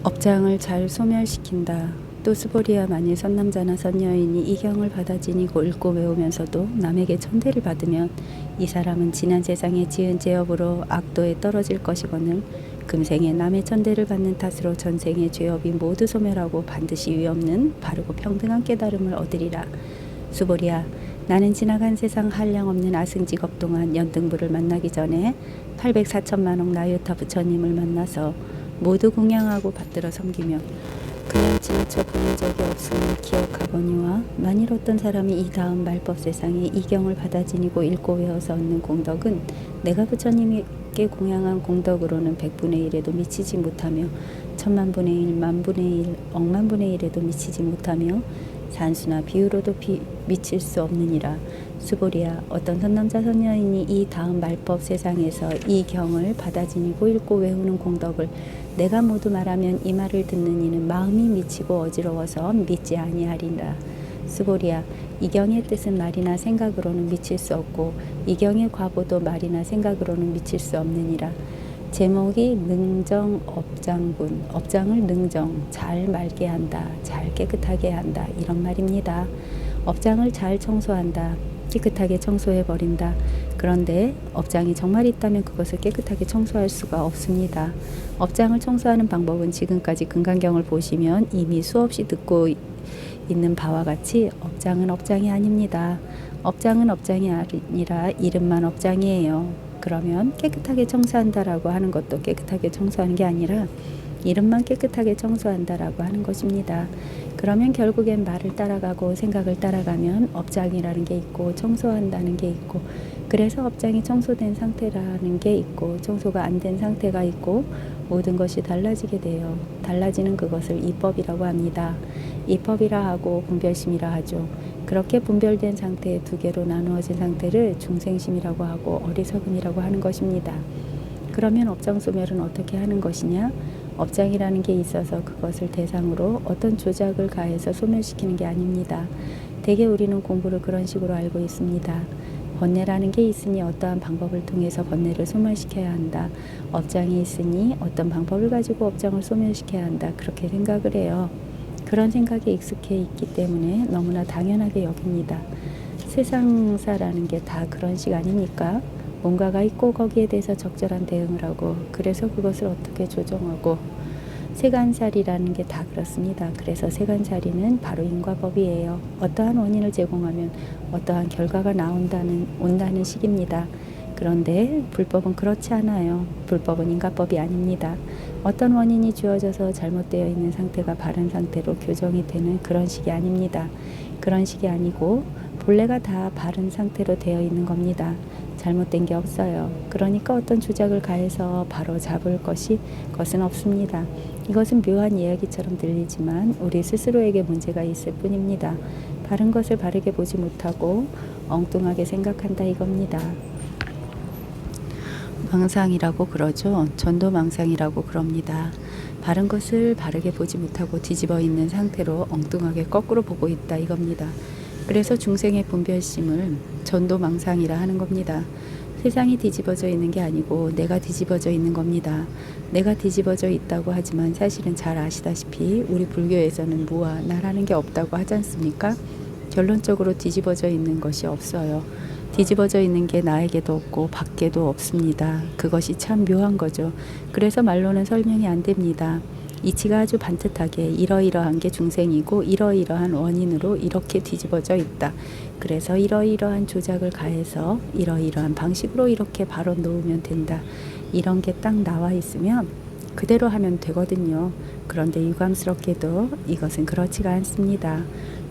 업장을 잘 소멸시킨다. 또 스보리아 만일 선남자나 선여인이 이 경을 받아 지니고 읽고 외우면서도 남에게 천대를 받으면 이 사람은 지난 세상에 지은 죄업으로 악도에 떨어질 것이거늘 금생에 남의 천대를 받는 탓으로 전생의 죄업이 모두 소멸하고 반드시 위없는 바르고 평등한 깨달음을 얻으리라. 수보리아, 나는 지나간 세상 한량없는 아승직업 동안 연등부를 만나기 전에 804천만억 나유타 부처님을 만나서 모두 공양하고 받들어 섬기며 그냥 지나쳐 보는 적이 없음을 기억하거니와 만일 어떤 사람이 이 다음 말법 세상에 이 경을 받아 지니고 읽고 외워서 얻는 공덕은 내가 부처님께 공양한 공덕으로는 100분의 1에도 미치지 못하며 1000만분의 1, 만분의 1, 억만분의 1에도 미치지 못하며 산수나 비유로도 미칠 수 없느니라. 수보리아, 어떤 선남자 선여인이 이 다음 말법 세상에서 이 경을 받아 지니고 읽고 외우는 공덕을 내가 모두 말하면 이 말을 듣는 이는 마음이 미치고 어지러워서 믿지 아니하리라. 수보리아, 이 경의 뜻은 말이나 생각으로는 미칠 수 없고 이 경의 과보도 말이나 생각으로는 미칠 수 없느니라. 제목이 능정 업장분, 업장을 능정, 잘 맑게 한다, 잘 깨끗하게 한다, 이런 말입니다. 업장을 잘 청소한다, 깨끗하게 청소해버린다. 그런데 업장이 정말 있다면 그것을 깨끗하게 청소할 수가 없습니다. 업장을 청소하는 방법은 지금까지 금강경을 보시면 이미 수없이 듣고 있는 바와 같이 업장은 업장이 아닙니다. 업장은 업장이 아니라 이름만 업장이에요. 그러면 깨끗하게 청소한다라고 하는 것도 깨끗하게 청소하는 게 아니라 이름만 깨끗하게 청소한다라고 하는 것입니다. 그러면 결국엔 말을 따라가고 생각을 따라가면 업장이라는 게 있고 청소한다는 게 있고 그래서 업장이 청소된 상태라는 게 있고 청소가 안 된 상태가 있고 모든 것이 달라지게 돼요. 달라지는 그것을 이법이라고 합니다. 이법이라 하고 분별심이라 하죠. 그렇게 분별된 상태 두 개로 나누어진 상태를 중생심이라고 하고 어리석음이라고 하는 것입니다. 그러면 업장 소멸은 어떻게 하는 것이냐? 업장이라는 게 있어서 그것을 대상으로 어떤 조작을 가해서 소멸시키는 게 아닙니다. 대개 우리는 공부를 그런 식으로 알고 있습니다. 번뇌라는 게 있으니 어떠한 방법을 통해서 번뇌를 소멸시켜야 한다. 업장이 있으니 어떤 방법을 가지고 업장을 소멸시켜야 한다. 그렇게 생각을 해요. 그런 생각에 익숙해 있기 때문에 너무나 당연하게 여깁니다. 세상사라는 게 다 그런 식 아닙니까? 뭔가가 있고 거기에 대해서 적절한 대응을 하고 그래서 그것을 어떻게 조정하고 세간살이라는 게 다 그렇습니다. 그래서 세간살이는 바로 인과법이에요. 어떠한 원인을 제공하면 어떠한 결과가 온다는 식입니다. 그런데 불법은 그렇지 않아요. 불법은 인과법이 아닙니다. 어떤 원인이 주어져서 잘못되어 있는 상태가 바른 상태로 교정이 되는 그런 식이 아닙니다. 그런 식이 아니고 본래가 다 바른 상태로 되어 있는 겁니다. 잘못된 게 없어요. 그러니까 어떤 주작을 가해서 바로 잡을 것은 없습니다. 이것은 묘한 이야기처럼 들리지만 우리 스스로에게 문제가 있을 뿐입니다. 바른 것을 바르게 보지 못하고 엉뚱하게 생각한다 이겁니다. 망상이라고 그러죠. 전도망상이라고 그럽니다. 바른 것을 바르게 보지 못하고 뒤집어 있는 상태로 엉뚱하게 거꾸로 보고 있다 이겁니다. 그래서 중생의 분별심을 전도망상이라 하는 겁니다. 세상이 뒤집어져 있는 게 아니고 내가 뒤집어져 있는 겁니다. 내가 뒤집어져 있다고 하지만 사실은 잘 아시다시피 우리 불교에서는 무와 나라는 게 없다고 하지 않습니까? 결론적으로 뒤집어져 있는 것이 없어요. 뒤집어져 있는 게 나에게도 없고 밖에도 없습니다. 그것이 참 묘한 거죠. 그래서 말로는 설명이 안 됩니다. 이치가 아주 반듯하게 이러이러한 게 중생이고 이러이러한 원인으로 이렇게 뒤집어져 있다. 그래서 이러이러한 조작을 가해서 이러이러한 방식으로 이렇게 바로 놓으면 된다. 이런 게 딱 나와 있으면 그대로 하면 되거든요. 그런데 유감스럽게도 이것은 그렇지가 않습니다.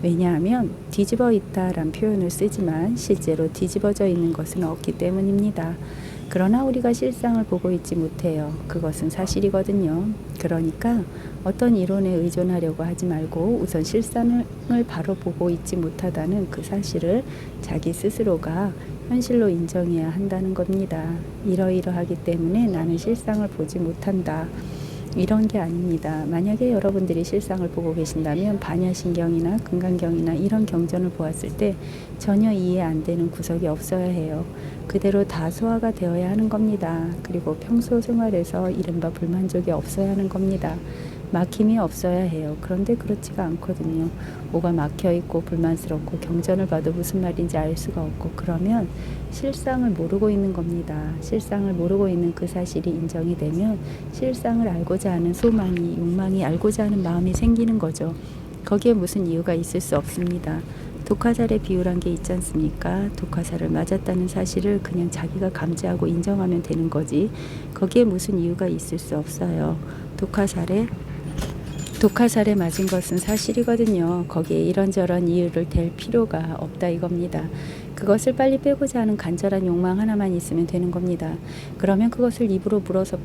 왜냐하면 뒤집어 있다란 표현을 쓰지만 실제로 뒤집어져 있는 것은 없기 때문입니다. 그러나 우리가 실상을 보고 있지 못해요. 그것은 사실이거든요. 그러니까 어떤 이론에 의존하려고 하지 말고 우선 실상을 바로 보고 있지 못하다는 그 사실을 자기 스스로가 현실로 인정해야 한다는 겁니다. 이러이러하기 때문에 나는 실상을 보지 못한다. 이런 게 아닙니다. 만약에 여러분들이 실상을 보고 계신다면 반야신경이나 금강경이나 이런 경전을 보았을 때 전혀 이해 안 되는 구석이 없어야 해요. 그대로 다 소화가 되어야 하는 겁니다. 그리고 평소 생활에서 이른바 불만족이 없어야 하는 겁니다. 막힘이 없어야 해요. 그런데 그렇지가 않거든요. 뭐가 막혀 있고 불만스럽고 경전을 봐도 무슨 말인지 알 수가 없고, 그러면 실상을 모르고 있는 겁니다. 실상을 모르고 있는 그 사실이 인정이 되면 실상을 알고자 하는 소망이, 욕망이, 알고자 하는 마음이 생기는 거죠. 거기에 무슨 이유가 있을 수 없습니다. 독화살의 비유란 게 있지 않습니까? 독화살을 맞았다는 사실을 그냥 자기가 감지하고 인정하면 되는 거지, 거기에 무슨 이유가 있을 수 없어요. 독화살에 맞은 것은 사실이거든요. 거기에 이런저런 이유를 댈 필요가 없다 이겁니다. 그것을 빨리 빼고자 하는 간절한 욕망 하나만 있으면 되는 겁니다. 그러면 그것을 입으로 물어서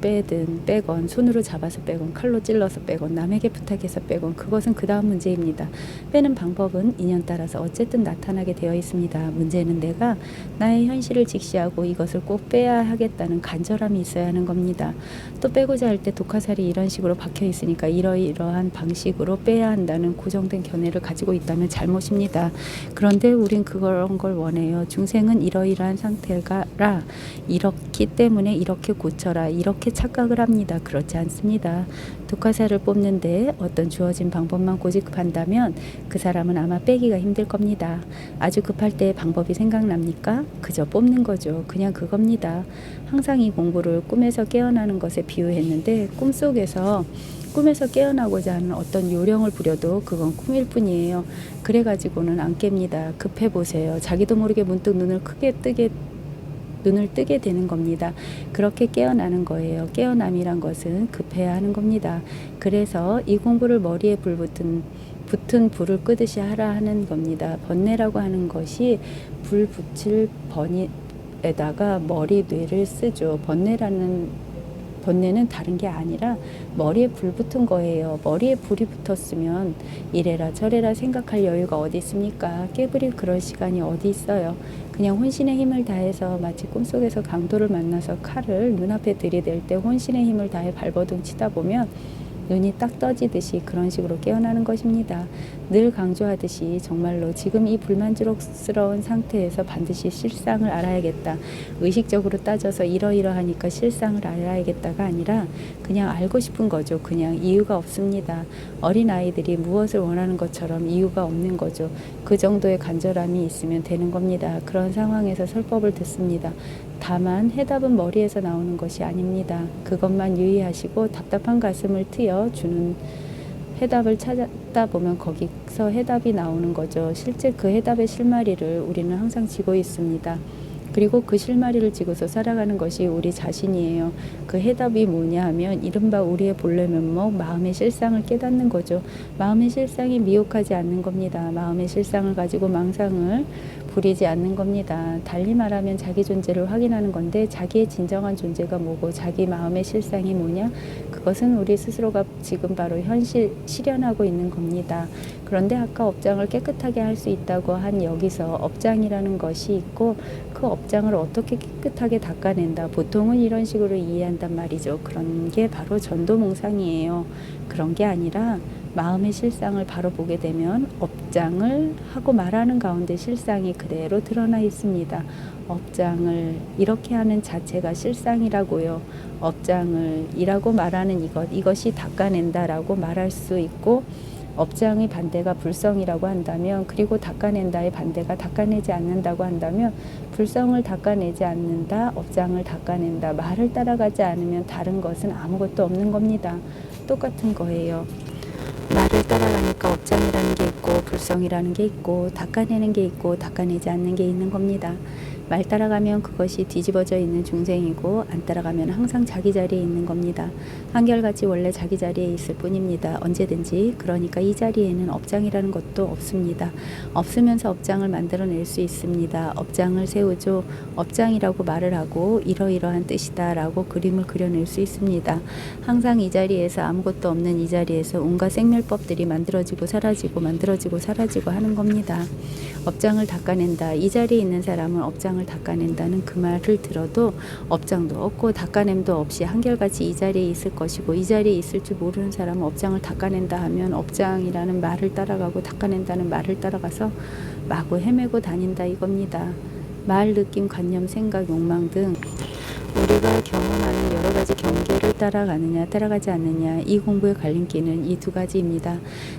빼건 손으로 잡아서 빼건 칼로 찔러서 빼건 남에게 부탁해서 빼건 그것은 그 다음 문제입니다. 빼는 방법은 인연 따라서 어쨌든 나타나게 되어 있습니다. 문제는 내가 나의 현실을 직시하고 이것을 꼭 빼야 하겠다는 간절함이 있어야 하는 겁니다. 또 빼고자 할 때 독화살이 이런 식으로 박혀 있으니까 이러이러한 방식으로 빼야 한다는 고정된 견해를 가지고 있다면 잘못입니다. 그런데 우린 그런 걸 원해요. 중생은 이러이러한 상태가라, 이렇기 때문에 이렇게 고쳐라, 이렇게 착각을 합니다. 그렇지 않습니다. 독화살을 뽑는데 어떤 주어진 방법만 고집한다면 그 사람은 아마 빼기가 힘들 겁니다. 아주 급할 때 방법이 생각납니까? 그저 뽑는 거죠. 그냥 그겁니다. 항상 이 공부를 꿈에서 깨어나는 것에 비유했는데, 꿈에서 깨어나고자 하는 어떤 요령을 부려도 그건 꿈일 뿐이에요. 그래가지고는 안 깹니다. 급해 보세요. 자기도 모르게 문득 눈을 뜨게 되는 겁니다. 그렇게 깨어나는 거예요. 깨어남이란 것은 급해야 하는 겁니다. 그래서 이 공부를 머리에 붙은 불을 끄듯이 하라 하는 겁니다. 번뇌라고 하는 것이 불 붙일 번에다가 머리 뇌를 쓰죠. 번뇌는 다른 게 아니라 머리에 불 붙은 거예요. 머리에 불이 붙었으면 이래라 저래라 생각할 여유가 어디 있습니까? 깨부릴 그럴 시간이 어디 있어요. 그냥 혼신의 힘을 다해서 마치 꿈속에서 강도를 만나서 칼을 눈앞에 들이댈 때 혼신의 힘을 다해 발버둥 치다 보면 눈이 딱 떠지듯이 그런 식으로 깨어나는 것입니다. 늘 강조하듯이 정말로 지금 이 불만족스러운 상태에서 반드시 실상을 알아야겠다. 의식적으로 따져서 이러이러하니까 실상을 알아야겠다가 아니라 그냥 알고 싶은 거죠. 그냥 이유가 없습니다. 어린아이들이 무엇을 원하는 것처럼 이유가 없는 거죠. 그 정도의 간절함이 있으면 되는 겁니다. 그런 상황에서 설법을 듣습니다. 다만 해답은 머리에서 나오는 것이 아닙니다. 그것만 유의하시고 답답한 가슴을 트여주는 해답을 찾다 보면 거기서 해답이 나오는 거죠. 실제 그 해답의 실마리를 우리는 항상 쥐고 있습니다. 그리고 그 실마리를 쥐고서 살아가는 것이 우리 자신이에요. 그 해답이 뭐냐 하면 이른바 우리의 본래 면목, 마음의 실상을 깨닫는 거죠. 마음의 실상이 미혹하지 않는 겁니다. 마음의 실상을 가지고 망상을 부리지 않는 겁니다. 달리 말하면 자기 존재를 확인하는 건데, 자기의 진정한 존재가 뭐고 자기 마음의 실상이 뭐냐? 그것은 우리 스스로가 지금 바로 실현하고 있는 겁니다. 그런데 아까 업장을 깨끗하게 할 수 있다고 한 여기서 업장이라는 것이 있고, 그 업장을 어떻게 깨끗하게 닦아낸다, 보통은 이런 식으로 이해한단 말이죠. 그런 게 바로 전도몽상이에요. 그런 게 아니라 마음의 실상을 바로 보게 되면 업장을 하고 말하는 가운데 실상이 그대로 드러나 있습니다. 업장을 이렇게 하는 자체가 실상이라고요. 업장을 이라고 말하는 이것이 닦아낸다라고 말할 수 있고, 업장의 반대가 불성이라고 한다면, 그리고 닦아낸다의 반대가 닦아내지 않는다고 한다면, 불성을 닦아내지 않는다, 업장을 닦아낸다, 말을 따라가지 않으면 다른 것은 아무것도 없는 겁니다. 똑같은 거예요. 말을 따라가니까 업장이라는 게 있고 불성이라는 게 있고 닦아내는 게 있고 닦아내지 않는 게 있는 겁니다. 말 따라가면 그것이 뒤집어져 있는 중생이고, 안 따라가면 항상 자기 자리에 있는 겁니다. 한결같이 원래 자기 자리에 있을 뿐입니다. 언제든지. 그러니까 이 자리에는 업장이라는 것도 없습니다. 없으면서 업장을 만들어낼 수 있습니다. 업장을 세우죠. 업장이라고 말을 하고 이러이러한 뜻이다 라고 그림을 그려낼 수 있습니다. 항상 이 자리에서, 아무것도 없는 이 자리에서 온갖 생멸법들이 만들어지고 사라지고 만들어지고 사라지고 하는 겁니다. 업장을 닦아낸다. 이 자리에 있는 사람은 업장을 닦아낸다는 그 말을 들어도 업장도 없고 닦아냄도 없이 한결같이 이 자리에 있을 것이고, 이 자리에 있을 줄 모르는 사람은 업장을 닦아낸다 하면 업장이라는 말을 따라가고 닦아낸다는 말을 따라가서 마구 헤매고 다닌다 이겁니다. 말, 느낌, 관념, 생각, 욕망 등 우리가 경험하는 여러 가지 경계를 따라가느냐 따라가지 않느냐, 이 공부의 갈림길은 이 두 가지입니다.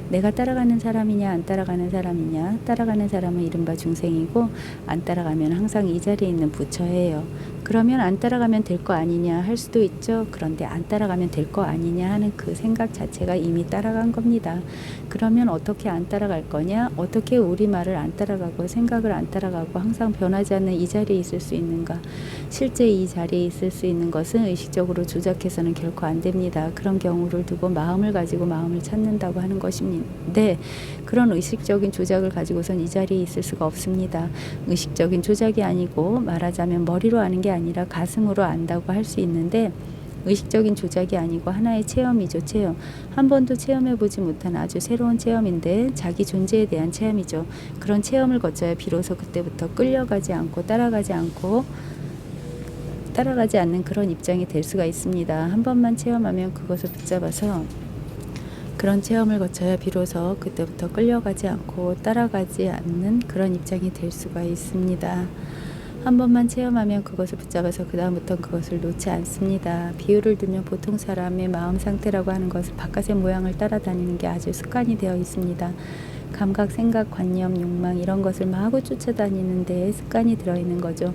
내가 따라가는 사람이냐 안 따라가는 사람이냐. 따라가는 사람은 이른바 중생이고 안 따라가면 항상 이 자리에 있는 부처예요. 그러면 안 따라가면 될 거 아니냐 할 수도 있죠. 그런데 안 따라가면 될 거 아니냐 하는 그 생각 자체가 이미 따라간 겁니다. 그러면 어떻게 안 따라갈 거냐, 어떻게 우리 말을 안 따라가고 생각을 안 따라가고 항상 변하지 않는 이 자리에 있을 수 있는가. 실제 이 자리에 있을 수 있는 것은 의식적으로 조작해서는 결코 안 됩니다. 그런 경우를 두고 마음을 가지고 마음을 찾는다고 하는 것인데, 그런 의식적인 조작을 가지고선 이 자리에 있을 수가 없습니다. 의식적인 조작이 아니고 말하자면 머리로 아는 게 아니라 가슴으로 안다고 할 수 있는데, 의식적인 조작이 아니고 하나의 체험이죠. 체험. 한 번도 체험해보지 못한 아주 새로운 체험인데 자기 존재에 대한 체험이죠. 그런 체험을 거쳐야 비로소 그때부터 끌려가지 않고 따라가지 않는 그런 입장이 될 수가 있습니다. 한 번만 체험하면 그것을 붙잡아서 그런 체험을 거쳐야 비로소 그때부터 끌려가지 않고 따라가지 않는 그런 입장이 될 수가 있습니다. 한 번만 체험하면 그것을 붙잡아서 그 다음부터는 그것을 놓지 않습니다. 비유를 들면 보통 사람의 마음 상태라고 하는 것은 바깥의 모양을 따라다니는 게 아주 습관이 되어 있습니다. 감각, 생각, 관념, 욕망 이런 것을 마구 쫓아다니는데 습관이 들어있는 거죠.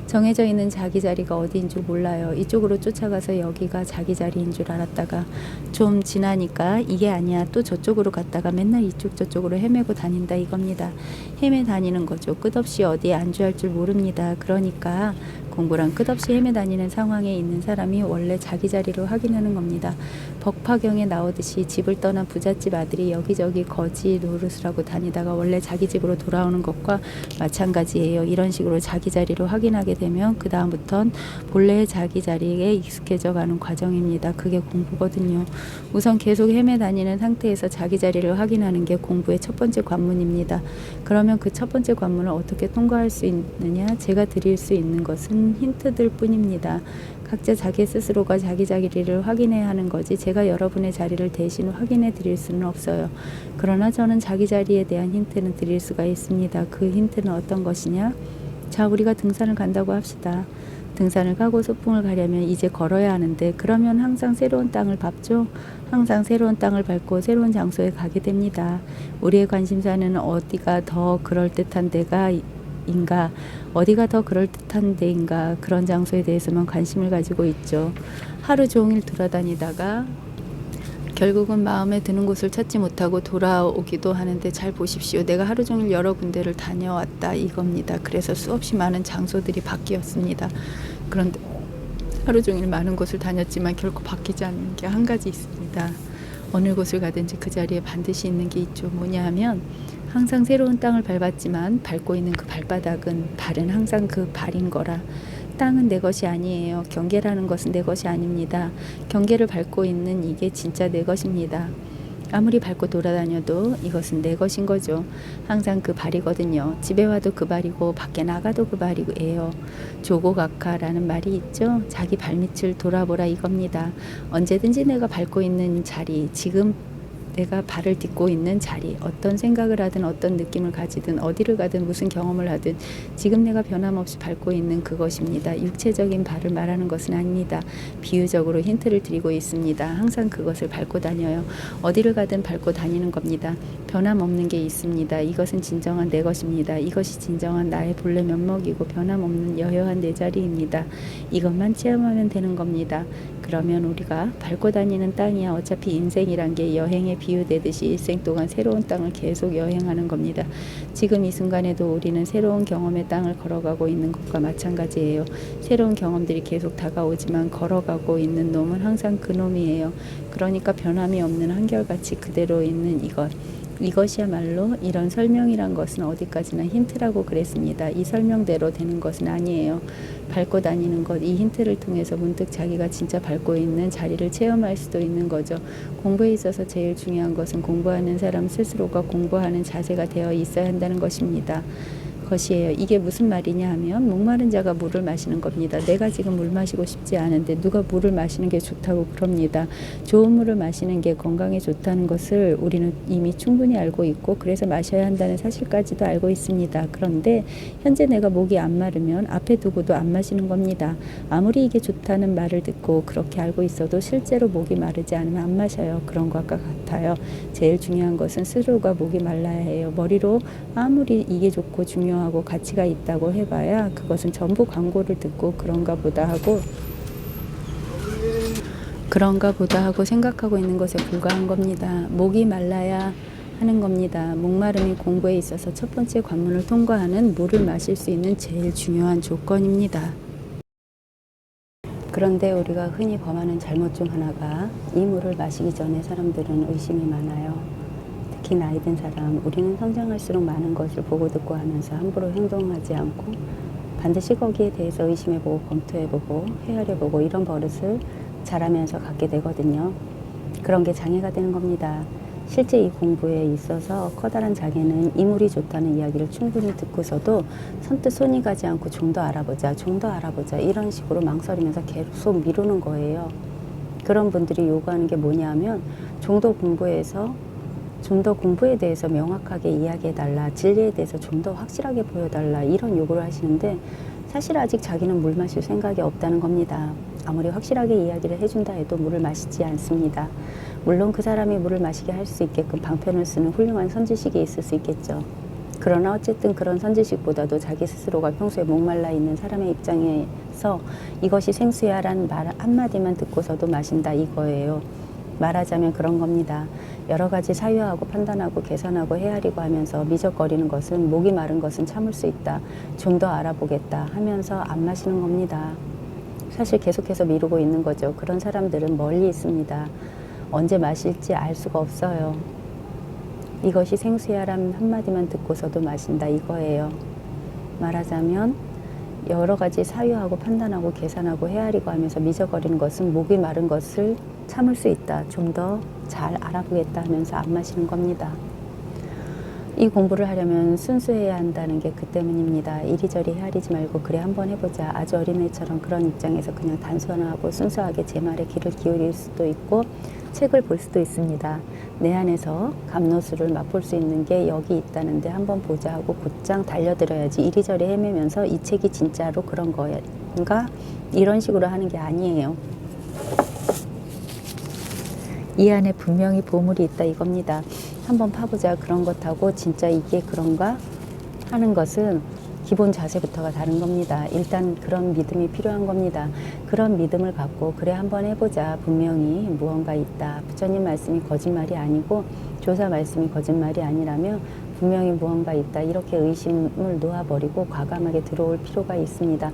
정해져 있는 자기 자리가 어디인 줄 몰라요. 이쪽으로 쫓아가서 여기가 자기 자리인 줄 알았다가 좀 지나니까 이게 아니야, 또 저쪽으로 갔다가 맨날 이쪽 저쪽으로 헤매고 다닌다 이겁니다. 헤매 다니는 거죠. 끝없이 어디에 안주할 줄 모릅니다. 그러니까 공부랑 끝없이 헤매 다니는 상황에 있는 사람이 원래 자기 자리로 확인하는 겁니다. 벅파경에 나오듯이 집을 떠난 부잣집 아들이 여기저기 거지 노릇을 하고 다니다가 원래 자기 집으로 돌아오는 것과 마찬가지예요. 이런 식으로 자기 자리로 확인하게 되면 그 다음부턴 본래의 자기 자리에 익숙해져 가는 과정입니다. 그게 공부거든요. 우선 계속 헤매 다니는 상태에서 자기 자리를 확인하는 게 공부의 첫 번째 관문입니다. 그러면 그 첫 번째 관문을 어떻게 통과할 수 있느냐, 제가 드릴 수 있는 것은 힌트들 뿐입니다. 각자 자기 스스로가 자기 자리를 확인해야 하는 거지 제가 여러분의 자리를 대신 확인해 드릴 수는 없어요. 그러나 저는 자기 자리에 대한 힌트는 드릴 수가 있습니다. 그 힌트는 어떤 것이냐? 자, 우리가 등산을 간다고 합시다. 등산을 가고 소풍을 가려면 이제 걸어야 하는데, 그러면 항상 새로운 땅을 밟죠. 항상 새로운 땅을 밟고 새로운 장소에 가게 됩니다. 우리의 관심사는 어디가 더 그럴듯한 데가 인가, 어디가 더 그럴듯한 데인가, 그런 장소에 대해서만 관심을 가지고 있죠. 하루 종일 돌아다니다가 결국은 마음에 드는 곳을 찾지 못하고 돌아오기도 하는데, 잘 보십시오. 내가 하루 종일 여러 군데를 다녀왔다 이겁니다. 그래서 수없이 많은 장소들이 바뀌었습니다. 그런데 하루 종일 많은 곳을 다녔지만 결코 바뀌지 않는 게 한 가지 있습니다. 어느 곳을 가든지 그 자리에 반드시 있는 게 있죠. 뭐냐 하면, 항상 새로운 땅을 밟았지만 밟고 있는 그 발바닥은, 발은 항상 그 발인 거라. 땅은 내 것이 아니에요. 경계라는 것은 내 것이 아닙니다. 경계를 밟고 있는 이게 진짜 내 것입니다. 아무리 밟고 돌아다녀도 이것은 내 것인 거죠. 항상 그 발이거든요. 집에 와도 그 발이고 밖에 나가도 그 발이에요. 조고각하라는 말이 있죠. 자기 발밑을 돌아보라 이겁니다. 언제든지 내가 밟고 있는 자리, 지금 내가 발을 딛고 있는 자리, 어떤 생각을 하든 어떤 느낌을 가지든 어디를 가든 무슨 경험을 하든 지금 내가 변함없이 밟고 있는 그것입니다. 육체적인 발을 말하는 것은 아닙니다. 비유적으로 힌트를 드리고 있습니다. 항상 그것을 밟고 다녀요. 어디를 가든 밟고 다니는 겁니다. 변함없는 게 있습니다. 이것은 진정한 내 것입니다. 이것이 진정한 나의 본래 면목이고 변함없는 여여한 내 자리입니다. 이것만 체험하면 되는 겁니다. 그러면 우리가 밟고 다니는 땅이야. 어차피 인생이란 게 여행에 비유되듯이 일생 동안 새로운 땅을 계속 여행하는 겁니다. 지금 이 순간에도 우리는 새로운 경험의 땅을 걸어가고 있는 것과 마찬가지예요. 새로운 경험들이 계속 다가오지만 걸어가고 있는 놈은 항상 그 놈이에요. 그러니까 변함이 없는 한결같이 그대로 있는 이것이야말로, 이런 설명이란 것은 어디까지나 힌트라고 그랬습니다. 이 설명대로 되는 것은 아니에요. 밟고 다니는 것, 이 힌트를 통해서 문득 자기가 진짜 밟고 있는 자리를 체험할 수도 있는 거죠. 공부에 있어서 제일 중요한 것은 공부하는 사람 스스로가 공부하는 자세가 되어 있어야 한다는 것입니다. 것이에요. 이게 무슨 말이냐 하면 목마른 자가 물을 마시는 겁니다. 내가 지금 물 마시고 싶지 않은데 누가 물을 마시는 게 좋다고 그럽니다. 좋은 물을 마시는 게 건강에 좋다는 것을 우리는 이미 충분히 알고 있고 그래서 마셔야 한다는 사실까지도 알고 있습니다. 그런데 현재 내가 목이 안 마르면 앞에 두고도 안 마시는 겁니다. 아무리 이게 좋다는 말을 듣고 그렇게 알고 있어도 실제로 목이 마르지 않으면 안 마셔요. 그런 것과 같아요. 제일 중요한 것은 스스로가 목이 말라야 해요. 머리로 아무리 이게 좋고 중요하고 가치가 있다고 해봐야 그것은 전부 광고를 듣고 그런가 보다 하고 생각하고 있는 것에 불과한 겁니다. 목이 말라야 하는 겁니다. 목마름이 공부에 있어서 첫 번째 관문을 통과하는 물을 마실 수 있는 제일 중요한 조건입니다. 그런데 우리가 흔히 범하는 잘못 중 하나가 이 물을 마시기 전에 사람들은 의심이 많아요. 특히 나이 든 사람, 우리는 성장할수록 많은 것을 보고 듣고 하면서 함부로 행동하지 않고 반드시 거기에 대해서 의심해보고 검토해보고 헤아려보고 이런 버릇을 자라면서 갖게 되거든요. 그런 게 장애가 되는 겁니다. 실제 이 공부에 있어서 커다란 장애는 이 물이 좋다는 이야기를 충분히 듣고서도 선뜻 손이 가지 않고 좀 더 알아보자 이런 식으로 망설이면서 계속 미루는 거예요. 그런 분들이 요구하는 게 뭐냐 하면 좀 더 공부에 대해서 명확하게 이야기해달라, 진리에 대해서 좀 더 확실하게 보여달라 이런 요구를 하시는데 사실 아직 자기는 물 마실 생각이 없다는 겁니다. 아무리 확실하게 이야기를 해준다 해도 물을 마시지 않습니다. 물론 그 사람이 물을 마시게 할 수 있게끔 방편을 쓰는 훌륭한 선지식이 있을 수 있겠죠. 그러나 어쨌든 그런 선지식보다도 자기 스스로가 평소에 목말라 있는 사람의 입장에서 이것이 생수야 라는 말 한마디만 듣고서도 마신다 이거예요. 말하자면 그런 겁니다. 여러 가지 사유하고 판단하고 계산하고 헤아리고 하면서 미적거리는 것은 목이 마른 것은 참을 수 있다. 좀 더 알아보겠다 하면서 안 마시는 겁니다. 사실 계속해서 미루고 있는 거죠. 그런 사람들은 멀리 있습니다. 언제 마실지 알 수가 없어요. 이것이 생수야라는 한마디만 듣고서도 마신다 이거예요. 말하자면 여러 가지 사유하고 판단하고 계산하고 헤아리고 하면서 미적거리는 것은 목이 마른 것을 참을 수 있다. 좀 더 잘 알아보겠다 하면서 안 마시는 겁니다. 이 공부를 하려면 순수해야 한다는 게 그 때문입니다. 이리저리 헤아리지 말고 그래 한번 해보자. 아주 어린애처럼 그런 입장에서 그냥 단순하고 순수하게 제 말에 귀를 기울일 수도 있고 책을 볼 수도 있습니다. 내 안에서 감노수를 맛볼 수 있는 게 여기 있다는데 한번 보자 하고 곧장 달려들어야지 이리저리 헤매면서 이 책이 진짜로 그런 거인가? 이런 식으로 하는 게 아니에요. 이 안에 분명히 보물이 있다 이겁니다. 한번 파보자 그런 것하고 진짜 이게 그런가 하는 것은 기본 자세부터가 다른 겁니다. 일단 그런 믿음이 필요한 겁니다. 그런 믿음을 갖고 그래 한번 해보자. 분명히 무언가 있다. 부처님 말씀이 거짓말이 아니고 조사 말씀이 거짓말이 아니라면 분명히 무언가 있다. 이렇게 의심을 놓아버리고 과감하게 들어올 필요가 있습니다.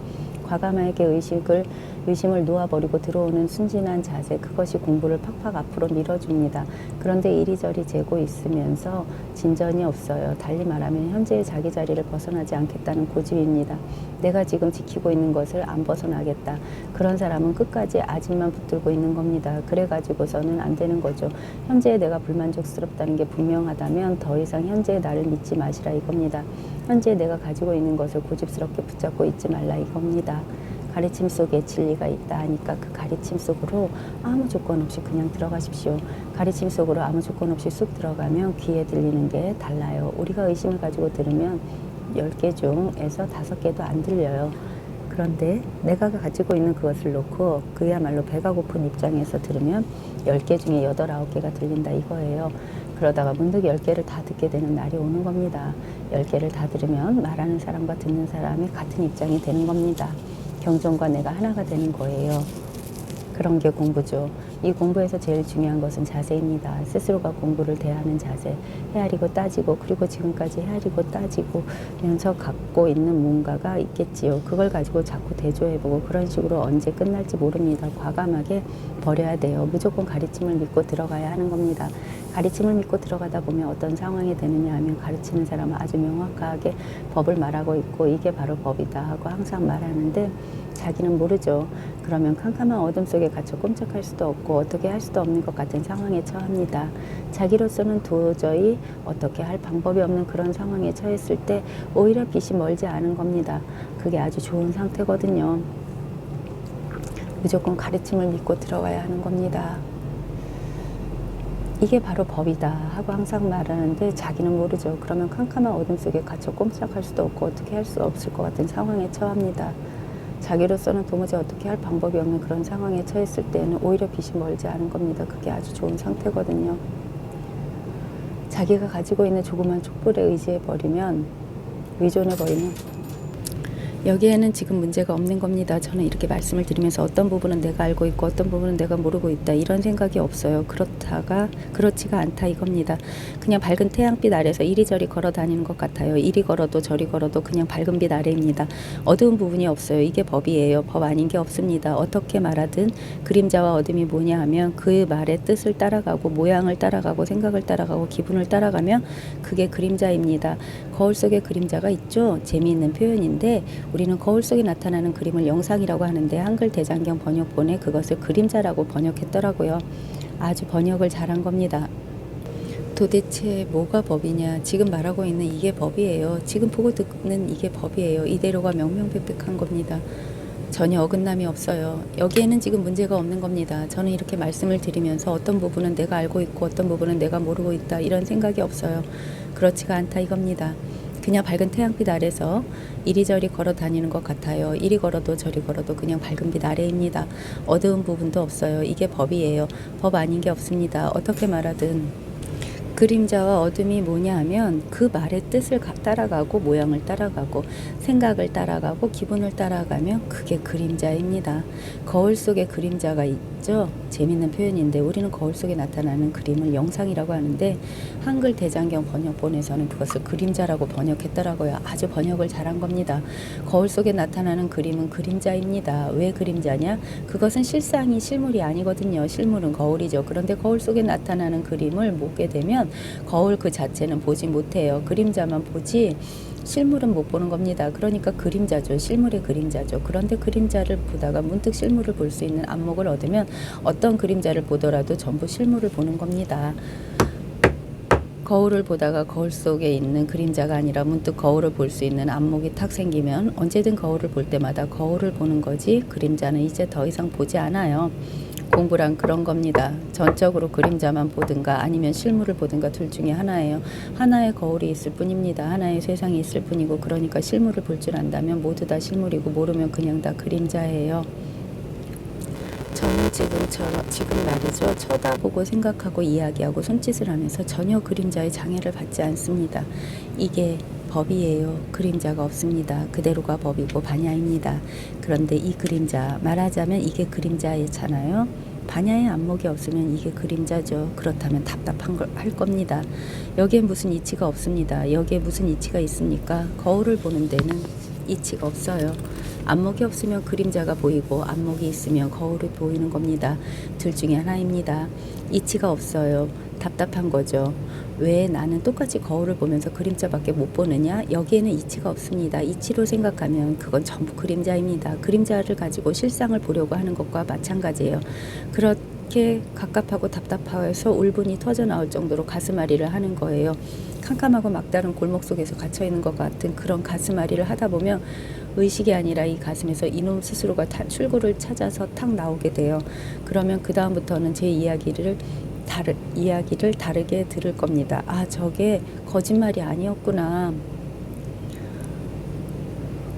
과감하게 의심을 놓아버리고 들어오는 순진한 자세, 그것이 공부를 팍팍 앞으로 밀어줍니다. 그런데 이리저리 재고 있으면서 진전이 없어요. 달리 말하면 현재의 자기 자리를 벗어나지 않겠다는 고집입니다. 내가 지금 지키고 있는 것을 안 벗어나겠다. 그런 사람은 끝까지 아직만 붙들고 있는 겁니다. 그래가지고서는 안 되는 거죠. 현재의 내가 불만족스럽다는 게 분명하다면 더 이상 현재의 나를 믿지 마시라 이겁니다. 현재 내가 가지고 있는 것을 고집스럽게 붙잡고 있지 말라 이겁니다. 가르침 속에 진리가 있다 하니까 그 가르침 속으로 아무 조건 없이 그냥 들어가십시오. 가르침 속으로 아무 조건 없이 쑥 들어가면 귀에 들리는 게 달라요. 우리가 의심을 가지고 들으면 10개 중에서 5개도 안 들려요. 그런데 내가 가지고 있는 그것을 놓고 그야말로 배가 고픈 입장에서 들으면 10개 중에 8, 9개가 들린다 이거예요. 그러다가 문득 10개를 다 듣게 되는 날이 오는 겁니다. 10개를 다 들으면 말하는 사람과 듣는 사람이 같은 입장이 되는 겁니다. 경전과 내가 하나가 되는 거예요. 그런 게 공부죠. 이 공부에서 제일 중요한 것은 자세입니다. 스스로가 공부를 대하는 자세, 헤아리고 따지고 그리고 지금까지 헤아리고 따지고면서 갖고 있는 뭔가가 있겠지요. 그걸 가지고 자꾸 대조해보고 그런 식으로 언제 끝날지 모릅니다. 과감하게 버려야 돼요. 무조건 가르침을 믿고 들어가야 하는 겁니다. 가르침을 믿고 들어가다 보면 어떤 상황이 되느냐 하면 가르치는 사람은 아주 명확하게 법을 말하고 있고 이게 바로 법이다 하고 항상 말하는데 자기는 모르죠. 그러면 캄캄한 어둠 속에 갇혀 꼼짝할 수도 없고 어떻게 할 수도 없는 것 같은 상황에 처합니다. 자기로서는 도저히 어떻게 할 방법이 없는 그런 상황에 처했을 때 오히려 빛이 멀지 않은 겁니다. 그게 아주 좋은 상태거든요. 무조건 가르침을 믿고 들어가야 하는 겁니다. 이게 바로 법이다 하고 항상 말하는데 자기는 모르죠. 그러면 캄캄한 어둠 속에 갇혀 꼼짝할 수도 없고 어떻게 할 수 없을 것 같은 상황에 처합니다. 자기로서는 도무지 어떻게 할 방법이 없는 그런 상황에 처했을 때는 오히려 빛이 멀지 않은 겁니다. 그게 아주 좋은 상태거든요. 자기가 가지고 있는 조그만 촛불에 의지해버리면, 의존해버리면 여기에는 지금 문제가 없는 겁니다. 저는 이렇게 말씀을 드리면서 어떤 부분은 내가 알고 있고 어떤 부분은 내가 모르고 있다 이런 생각이 없어요. 그렇지가 않다 이겁니다. 그냥 밝은 태양빛 아래서 이리저리 걸어 다니는 것 같아요. 이리 걸어도 저리 걸어도 그냥 밝은 빛 아래입니다. 어두운 부분이 없어요. 이게 법이에요. 법 아닌 게 없습니다. 어떻게 말하든 그림자와 어둠이 뭐냐 하면 그 말의 뜻을 따라가고 모양을 따라가고 생각을 따라가고 기분을 따라가면 그게 그림자입니다. 거울 속에 그림자가 있죠. 재미있는 표현인데 우리는 거울 속에 나타나는 그림을 영상이라고 하는데 한글 대장경 번역본에 그것을 그림자라고 번역했더라고요. 아주 번역을 잘한 겁니다. 도대체 뭐가 법이냐? 지금 말하고 있는 이게 법이에요. 지금 보고 듣는 이게 법이에요. 이대로가 명명백백한 겁니다. 전혀 어긋남이 없어요. 여기에는 지금 문제가 없는 겁니다. 저는 이렇게 말씀을 드리면서 어떤 부분은 내가 알고 있고 어떤 부분은 내가 모르고 있다 이런 생각이 없어요. 그렇지가 않다 이겁니다. 그냥 밝은 태양빛 아래서 이리저리 걸어 다니는 것 같아요. 이리 걸어도 저리 걸어도 그냥 밝은 빛 아래입니다. 어두운 부분도 없어요. 이게 법이에요. 법 아닌 게 없습니다. 어떻게 말하든 그림자와 어둠이 뭐냐 하면 그 말의 뜻을 따라가고 모양을 따라가고 생각을 따라가고 기분을 따라가면 그게 그림자입니다. 거울 속에 그림자가 있죠. 재밌는 표현인데 우리는 거울 속에 나타나는 그림을 영상이라고 하는데 한글 대장경 번역본에서는 그것을 그림자라고 번역했더라고요. 아주 번역을 잘한 겁니다. 거울 속에 나타나는 그림은 그림자입니다. 왜 그림자냐? 그것은 실물이 아니거든요. 실물은 거울이죠. 그런데 거울 속에 나타나는 그림을 보게 되면 거울 그 자체는 보지 못해요. 그림자만 보지 실물은 못 보는 겁니다. 그러니까 그림자죠. 실물의 그림자죠. 그런데 그림자를 보다가 문득 실물을 볼 수 있는 안목을 얻으면 어떤 그림자를 보더라도 전부 실물을 보는 겁니다. 거울을 보다가 거울 속에 있는 그림자가 아니라 문득 거울을 볼 수 있는 안목이 탁 생기면 언제든 거울을 볼 때마다 거울을 보는 거지 그림자는 이제 더 이상 보지 않아요. 공부란 그런 겁니다. 전적으로 그림자만 보든가 아니면 실물을 보든가 둘 중에 하나예요. 하나의 거울이 있을 뿐입니다. 하나의 세상이 있을 뿐이고 그러니까 실물을 볼 줄 안다면 모두 다 실물이고 모르면 그냥 다 그림자예요. 저는 지금 말이죠. 쳐다보고 생각하고 이야기하고 손짓을 하면서 전혀 그림자의 장애를 받지 않습니다. 이게 법이에요. 그림자가 없습니다. 그대로가 법이고 반야입니다. 그런데 이 그림자, 말하자면 이게 그림자잖아요. 반야의 안목이 없으면 이게 그림자죠. 그렇다면 답답한 걸 할 겁니다. 여기에 무슨 이치가 없습니다. 여기에 무슨 이치가 있습니까? 거울을 보는 데는 이치가 없어요. 안목이 없으면 그림자가 보이고 안목이 있으면 거울이 보이는 겁니다. 둘 중에 하나입니다. 이치가 없어요. 답답한 거죠. 왜 나는 똑같이 거울을 보면서 그림자밖에 못 보느냐? 여기에는 이치가 없습니다. 이치로 생각하면 그건 전부 그림자입니다. 그림자를 가지고 실상을 보려고 하는 것과 마찬가지예요. 그렇게 갑갑하고 답답해서 울분이 터져 나올 정도로 가슴앓이를 하는 거예요. 캄캄하고 막다른 골목 속에서 갇혀있는 것 같은 그런 가슴앓이를 하다 보면 의식이 아니라 이 가슴에서 이놈 스스로가 출구를 찾아서 탁 나오게 돼요. 그러면 그 다음부터는 제 이야기를 다르게 들을 겁니다. 아, 저게 거짓말이 아니었구나.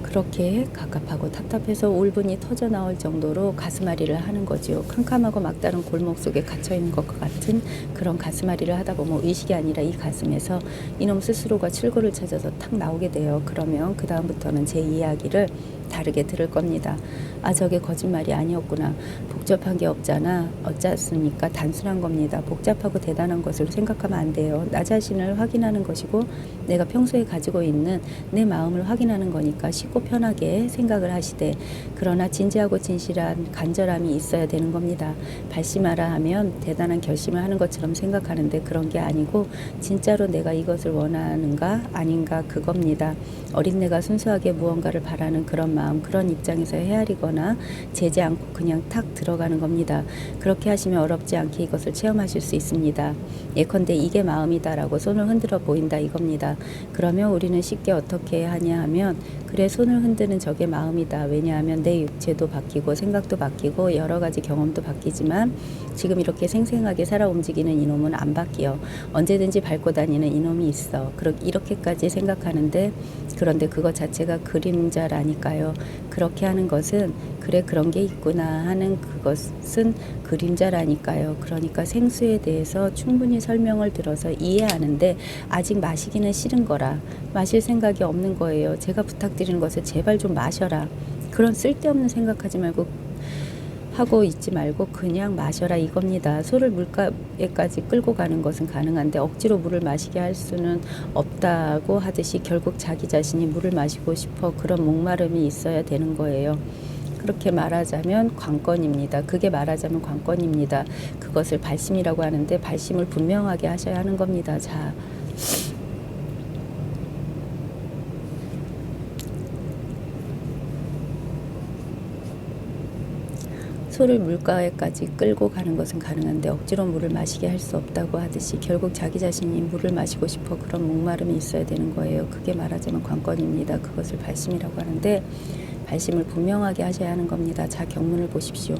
그렇게 갑갑하고 답답해서 울분이 터져 나올 정도로 가슴앓이를 하는 거죠. 캄캄하고 막다른 골목 속에 갇혀있는 것 같은 그런 가슴앓이를 하다 보면 의식이 아니라 이 가슴에서 이놈 스스로가 출구를 찾아서 탁 나오게 돼요. 그러면 그 다음부터는 제 이야기를 다르게 들을 겁니다. 아, 저게 거짓말이 아니었구나. 복잡한 게 없잖아. 어쩌습니까? 단순한 겁니다. 복잡하고 대단한 것으로 생각하면 안 돼요. 나 자신을 확인하는 것이고 내가 평소에 가지고 있는 내 마음을 확인하는 거니까 쉽고 편하게 생각을 하시되 그러나 진지하고 진실한 간절함이 있어야 되는 겁니다. 발심하라 하면 대단한 결심을 하는 것처럼 생각하는데 그런 게 아니고 진짜로 내가 이것을 원하는가 아닌가 그겁니다. 어린애가 순수하게 무언가를 바라는 그런 마음, 그런 입장에서 헤아리거나 재지 않고 그냥 탁 들어가는 겁니다. 그렇게 하시면 어렵지 않게 이것을 체험하실 수 있습니다. 예컨대 이게 마음이다라고 손을 흔들어 보인다 이겁니다. 그러면 우리는 쉽게 어떻게 하냐 하면 그래, 손을 흔드는 저게 마음이다. 왜냐하면 내 육체도 바뀌고 생각도 바뀌고 여러 가지 경험도 바뀌지만 지금 이렇게 생생하게 살아 움직이는 이놈은 안 바뀌어. 언제든지 밟고 다니는 이놈이 있어. 이렇게까지 생각하는데, 그런데 그것 자체가 그림자라니까요. 그렇게 하는 것은 그래, 그런 게 있구나 하는 그것은 그림자라니까요. 그러니까 생수에 대해서 충분히 설명을 들어서 이해하는데 아직 마시기는 싫은 거라, 마실 생각이 없는 거예요. 제가 부탁드리는 것을 제발 좀 마셔라. 그런 쓸데없는 생각하지 말고 하고 있지 말고 그냥 마셔라 이겁니다. 소를 물가에까지 끌고 가는 것은 가능한데 억지로 물을 마시게 할 수는 없다고 하듯이 결국 자기 자신이 물을 마시고 싶어 그런 목마름이 있어야 되는 거예요. 그렇게 말하자면 관건입니다. 그게 말하자면 관건입니다. 그것을 발심이라고 하는데 발심을 분명하게 하셔야 하는 겁니다. 자, 소를 물가에까지 끌고 가는 것은 가능한데 억지로 물을 마시게 할 수 없다고 하듯이 결국 자기 자신이 물을 마시고 싶어 그런 목마름이 있어야 되는 거예요. 그게 말하자면 관건입니다. 그것을 발심이라고 하는데 발심을 분명하게 하셔야 하는 겁니다. 자, 경문을 보십시오.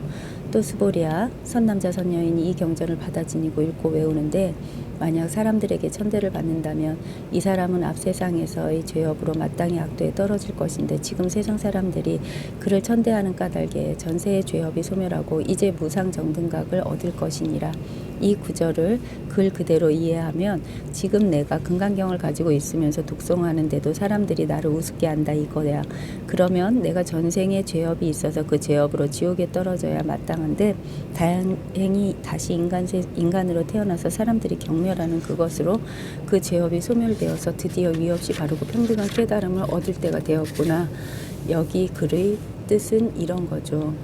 또 스보리아, 선남자 선여인이 이 경전을 받아 지니고 읽고 외우는데 만약 사람들에게 천대를 받는다면 이 사람은 앞 세상에서의 죄업으로 마땅히 악도에 떨어질 것인데 지금 세상 사람들이 그를 천대하는 까닭에 전세의 죄업이 소멸하고 이제 무상정등각을 얻을 것이니라. 이 구절을 글 그대로 이해하면 지금 내가 금강경을 가지고 있으면서 독송하는데도 사람들이 나를 우습게 한다 이거야. 그러면 내가 전생에 죄업이 있어서 그 죄업으로 지옥에 떨어져야 마땅한데 다행히 다시 인간으로 태어나서 사람들이 경멸하는 그것으로 그 죄업이 소멸되어서 드디어 위 없이 바르고 평등한 깨달음을 얻을 때가 되었구나. 여기 글의 뜻은 이런 거죠.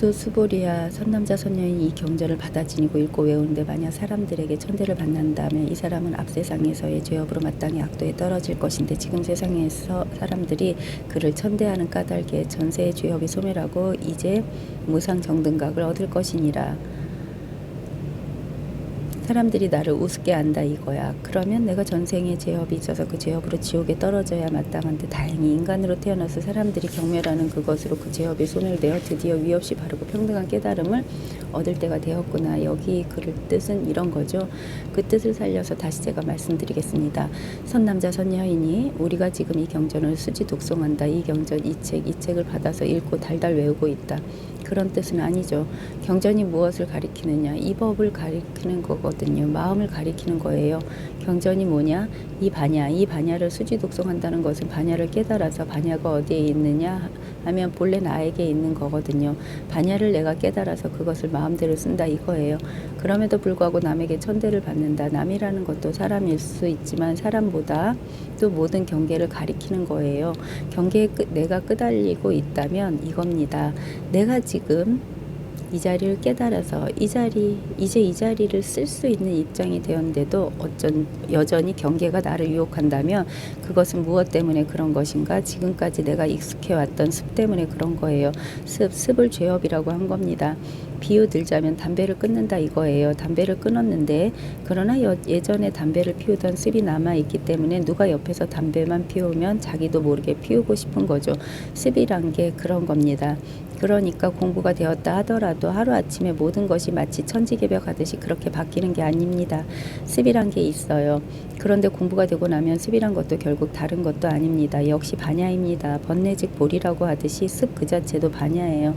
또 스보리아, 선남자 선여인 이 경전을 받아 지니고 읽고 외우는데 만약 사람들에게 천대를 받는다면 이 사람은 앞 세상에서의 죄업으로 마땅히 악도에 떨어질 것인데 지금 세상에서 사람들이 그를 천대하는 까닭에 전세의 죄업이 소멸하고 이제 무상정등각을 얻을 것이니라. 사람들이 나를 우습게 한다 이거야. 그러면 내가 전생에 죄업이 있어서 그 죄업으로 지옥에 떨어져야 마땅한데 다행히 인간으로 태어나서 사람들이 경멸하는 그것으로 그 죄업이 소멸되어 드디어 위 없이 바르고 평등한 깨달음을 얻을 때가 되었구나. 여기 글을 뜻은 이런 거죠. 그 뜻을 살려서 다시 제가 말씀드리겠습니다. 선남자 선여인이 우리가 지금 이 경전을 수지 독송한다. 이 경전 이 책을 받아서 읽고 달달 외우고 있다. 그런 뜻은 아니죠. 경전이 무엇을 가리키느냐? 이 법을 가리키는 거거든요. 마음을 가리키는 거예요. 경전이 뭐냐? 이 반야를 수지 독송한다는 것은 반야를 깨달아서 반야가 어디에 있느냐 하면 본래 나에게 있는 거거든요. 반야를 내가 깨달아서 그것을 마음대로 쓴다 이거예요. 그럼에도 불구하고 남에게 천대를 받는다. 남이라는 것도 사람일 수 있지만 사람보다 또 모든 경계를 가리키는 거예요. 경계에 내가 끄달리고 있다면 이겁니다. 내가 지금 이 자리를 깨달아서 이제 이 자리를 쓸 수 있는 입장이 되었는데도 여전히 경계가 나를 유혹한다면 그것은 무엇 때문에 그런 것인가? 지금까지 내가 익숙해왔던 습 때문에 그런 거예요. 습을 죄업이라고 한 겁니다. 비유 들자면 담배를 끊는다 이거예요. 담배를 끊었는데 그러나 예전에 담배를 피우던 습이 남아있기 때문에 누가 옆에서 담배만 피우면 자기도 모르게 피우고 싶은 거죠. 습이란 게 그런 겁니다. 그러니까 공부가 되었다 하더라도 하루아침에 모든 것이 마치 천지개벽하듯이 그렇게 바뀌는 게 아닙니다. 습이란 게 있어요. 그런데 공부가 되고 나면 습이란 것도 결국 다른 것도 아닙니다. 역시 반야입니다. 번뇌즉 볼이라고 하듯이 습 그 자체도 반야예요.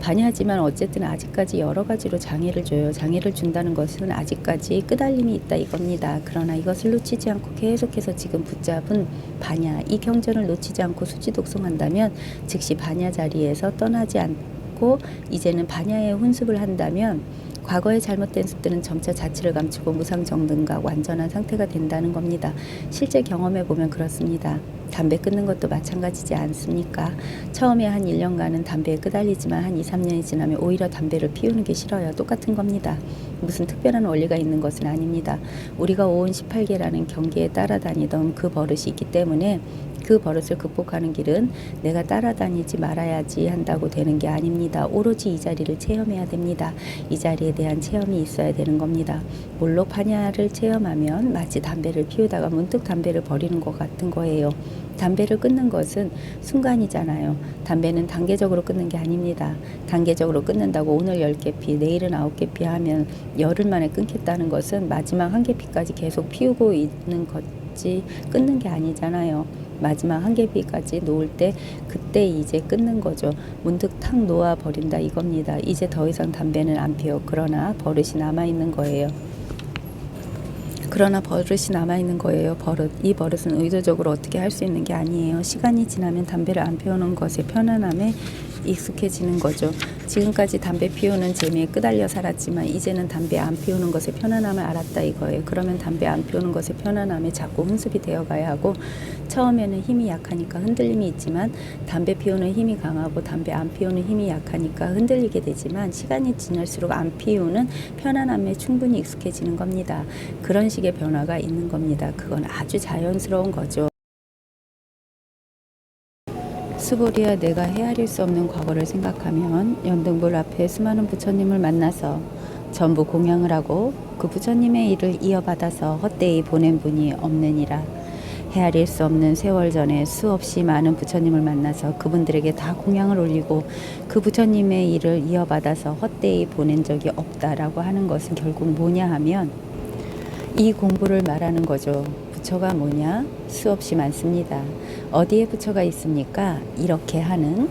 반야지만 어쨌든 아직까지 여러 가지로 장애를 줘요. 장애를 준다는 것은 아직까지 끄달림이 있다 이겁니다. 그러나 이것을 놓치지 않고 계속해서 지금 붙잡은 반야, 이 경전을 놓치지 않고 수지 독송한다면 즉시 반야 자리에서 떠나지 않고 이제는 반야의 훈습을 한다면 과거의 잘못된 습들은 점차 자취를 감추고 무상정등각 완전한 상태가 된다는 겁니다. 실제 경험해 보면 그렇습니다. 담배 끊는 것도 마찬가지지 않습니까? 처음에 한 1년간은 담배에 끄달리지만 한 2, 3년이 지나면 오히려 담배를 피우는 게 싫어요. 똑같은 겁니다. 무슨 특별한 원리가 있는 것은 아닙니다. 우리가 오온 18개라는 경계에 따라다니던 그 버릇이 있기 때문에 그 버릇을 극복하는 길은 내가 따라다니지 말아야지 한다고 되는 게 아닙니다. 오로지 이 자리를 체험해야 됩니다. 이 자리에 대한 체험이 있어야 되는 겁니다. 몰록 파냐를 체험하면 마치 담배를 피우다가 문득 담배를 버리는 것 같은 거예요. 담배를 끊는 것은 순간이잖아요. 담배는 단계적으로 끊는 게 아닙니다. 단계적으로 끊는다고 오늘 10개 피, 내일은 9개 피 하면 열흘 만에 끊겠다는 것은 마지막 1개 피까지 계속 피우고 있는 거지 끊는 게 아니잖아요. 마지막 1개 피까지 놓을 때 그때 이제 끊는 거죠. 문득 탁 놓아 버린다 이겁니다. 이제 더 이상 담배는 안 피워. 그러나 버릇이 남아있는 거예요. 버릇. 이 버릇은 의도적으로 어떻게 할 수 있는 게 아니에요. 시간이 지나면 담배를 안 피우는 것의 편안함에 익숙해지는 거죠. 지금까지 담배 피우는 재미에 끄달려 살았지만 이제는 담배 안 피우는 것의 편안함을 알았다 이거예요. 그러면 담배 안 피우는 것의 편안함에 자꾸 훈습이 되어 가야 하고, 처음에는 힘이 약하니까 흔들림이 있지만 담배 피우는 힘이 강하고 담배 안 피우는 힘이 약하니까 흔들리게 되지만 시간이 지날수록 안 피우는 편안함에 충분히 익숙해지는 겁니다. 그런 식의 변화가 있는 겁니다. 그건 아주 자연스러운 거죠. 스보리아, 내가 헤아릴 수 없는 과거를 생각하면 연등불 앞에 수많은 부처님을 만나서 전부 공양을 하고 그 부처님의 일을 이어받아서 헛되이 보낸 분이 없느니라. 헤아릴 수 없는 세월 전에 수없이 많은 부처님을 만나서 그분들에게 다 공양을 올리고 그 부처님의 일을 이어받아서 헛되이 보낸 적이 없다라고 하는 것은 결국 뭐냐 하면 이 공부를 말하는 거죠. 부처가 뭐냐? 수없이 많습니다. 어디에 부처가 있습니까? 이렇게 하는,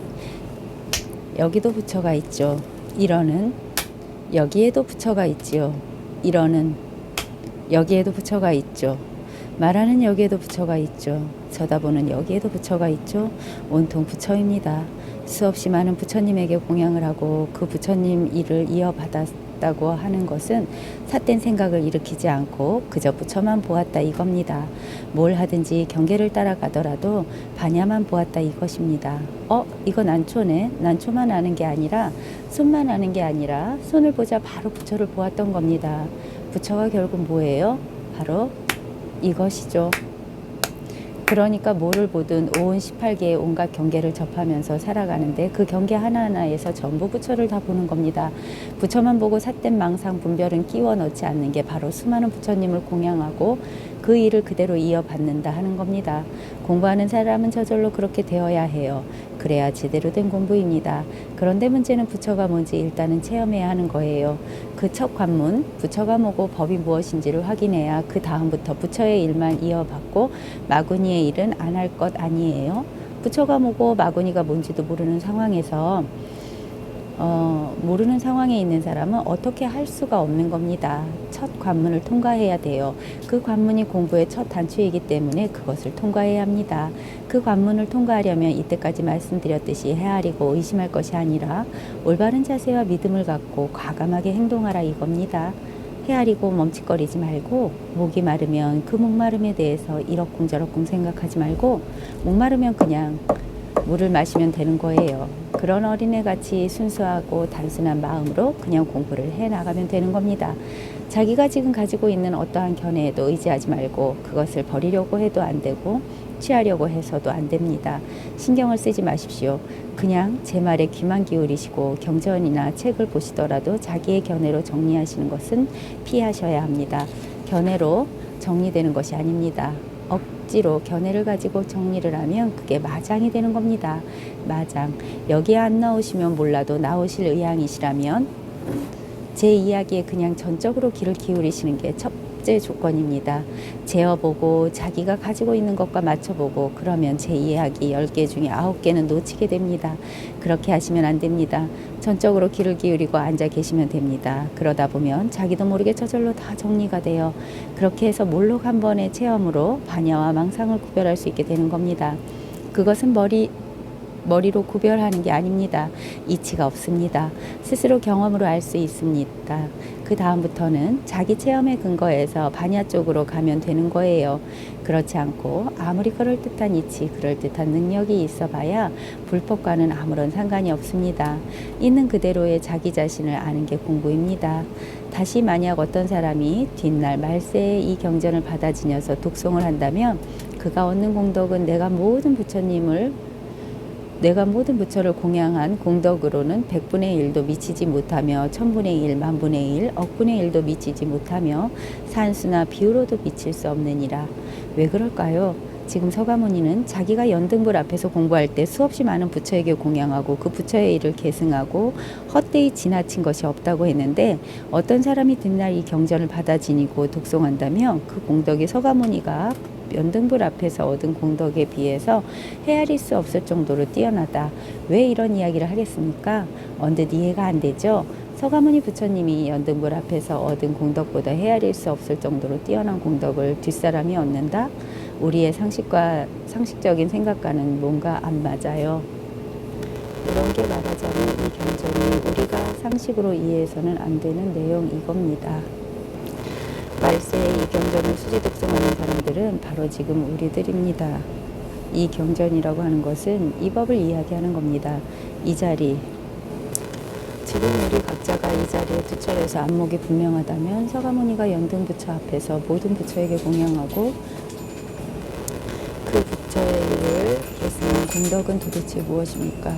여기도 부처가 있죠. 이러는, 여기에도 부처가 있지요. 이러는, 여기에도 부처가 있죠. 말하는 여기에도 부처가 있죠. 쳐다보는 여기에도 부처가 있죠. 온통 부처입니다. 수없이 많은 부처님에게 공양을 하고 그 부처님 일을 이어받았다고 하는 것은 삿된 생각을 일으키지 않고 그저 부처만 보았다 이겁니다. 뭘 하든지 경계를 따라가더라도 반야만 보았다 이것입니다. 이거 난초네. 난초만 아는 게 아니라 손만 아는 게 아니라 손을 보자 바로 부처를 보았던 겁니다. 부처가 결국 뭐예요? 바로 이것이죠. 그러니까 뭐를 보든 오온 18개의 온갖 경계를 접하면서 살아가는데 그 경계 하나하나에서 전부 부처를 다 보는 겁니다. 부처만 보고 삿된 망상 분별은 끼워 넣지 않는 게 바로 수많은 부처님을 공양하고 그 일을 그대로 이어받는다 하는 겁니다. 공부하는 사람은 저절로 그렇게 되어야 해요. 그래야 제대로 된 공부입니다. 그런데 문제는 부처가 뭔지 일단은 체험해야 하는 거예요. 그 첫 관문, 부처가 뭐고 법이 무엇인지를 확인해야 그 다음부터 부처의 일만 이어받고 마구니의 일은 안 할 것 아니에요. 부처가 뭐고 마구니가 뭔지도 모르는 상황에서 모르는 상황에 있는 사람은 어떻게 할 수가 없는 겁니다. 첫 관문을 통과해야 돼요. 그 관문이 공부의 첫 단추이기 때문에 그것을 통과해야 합니다. 그 관문을 통과하려면 이때까지 말씀드렸듯이 헤아리고 의심할 것이 아니라 올바른 자세와 믿음을 갖고 과감하게 행동하라 이겁니다. 헤아리고 멈칫거리지 말고, 목이 마르면 그 목마름에 대해서 이러쿵저러쿵 생각하지 말고 목마르면 그냥 물을 마시면 되는 거예요. 그런 어린애같이 순수하고 단순한 마음으로 그냥 공부를 해나가면 되는 겁니다. 자기가 지금 가지고 있는 어떠한 견해에도 의지하지 말고 그것을 버리려고 해도 안 되고 취하려고 해서도 안 됩니다. 신경을 쓰지 마십시오. 그냥 제 말에 귀만 기울이시고 경전이나 책을 보시더라도 자기의 견해로 정리하시는 것은 피하셔야 합니다. 견해로 정리되는 것이 아닙니다. 억지로 견해를 가지고 정리를 하면 그게 마장이 되는 겁니다. 마장. 여기에 안 나오시면 몰라도 나오실 의향이시라면 제 이야기에 그냥 전적으로 귀를 기울이시는 게 첫째 조건입니다. 재어보고 자기가 가지고 있는 것과 맞춰보고 그러면 제 이야기 10개 중에 9개는 놓치게 됩니다. 그렇게 하시면 안 됩니다. 전적으로 귀를 기울이고 앉아 계시면 됩니다. 그러다 보면 자기도 모르게 저절로 다 정리가 돼요. 그렇게 해서 몰록 한 번의 체험으로 반야와 망상을 구별할 수 있게 되는 겁니다. 그것은 머리로 구별하는 게 아닙니다. 이치가 없습니다. 스스로 경험으로 알 수 있습니다. 그 다음부터는 자기 체험에 근거해서 반야 쪽으로 가면 되는 거예요. 그렇지 않고 아무리 그럴듯한 이치, 그럴듯한 능력이 있어 봐야 불법과는 아무런 상관이 없습니다. 있는 그대로의 자기 자신을 아는 게 공부입니다. 다시 만약 어떤 사람이 뒷날 말세에 이 경전을 받아 지녀서 독송을 한다면 그가 얻는 공덕은 내가 모든 부처를 공양한 공덕으로는 100분의 1도 미치지 못하며 1000분의 1, 만분의 1, 억분의 1도 미치지 못하며 산수나 비유로도 미칠 수 없느니라. 왜 그럴까요? 지금 서가모니는 자기가 연등불 앞에서 공부할 때 수없이 많은 부처에게 공양하고 그 부처의 일을 계승하고 헛되이 지나친 것이 없다고 했는데 어떤 사람이 뒷날 이 경전을 받아 지니고 독송한다면 그 공덕이 서가모니가 연등불 앞에서 얻은 공덕에 비해서 헤아릴 수 없을 정도로 뛰어나다. 왜 이런 이야기를 하겠습니까? 언뜻 이해가 안 되죠? 서가모니 부처님이 연등불 앞에서 얻은 공덕보다 헤아릴 수 없을 정도로 뛰어난 공덕을 뒷사람이 얻는다? 우리의 상식적인 생각과는 뭔가 안 맞아요. 이런 게 말하자면 이 경전이 우리가 상식으로 이해해서는 안 되는 내용 이겁니다. 말세에 이 경전을 수지 독송하는 사람들은 바로 지금 우리들입니다. 이 경전이라고 하는 것은 이 법을 이야기하는 겁니다. 이 자리, 지금 우리 각자가 이 자리에 투철해서 안목이 분명하다면 서가모니가 연등부처 앞에서 모든 부처에게 공양하고 그 부처의 일을 계승한 공덕은 도대체 무엇입니까?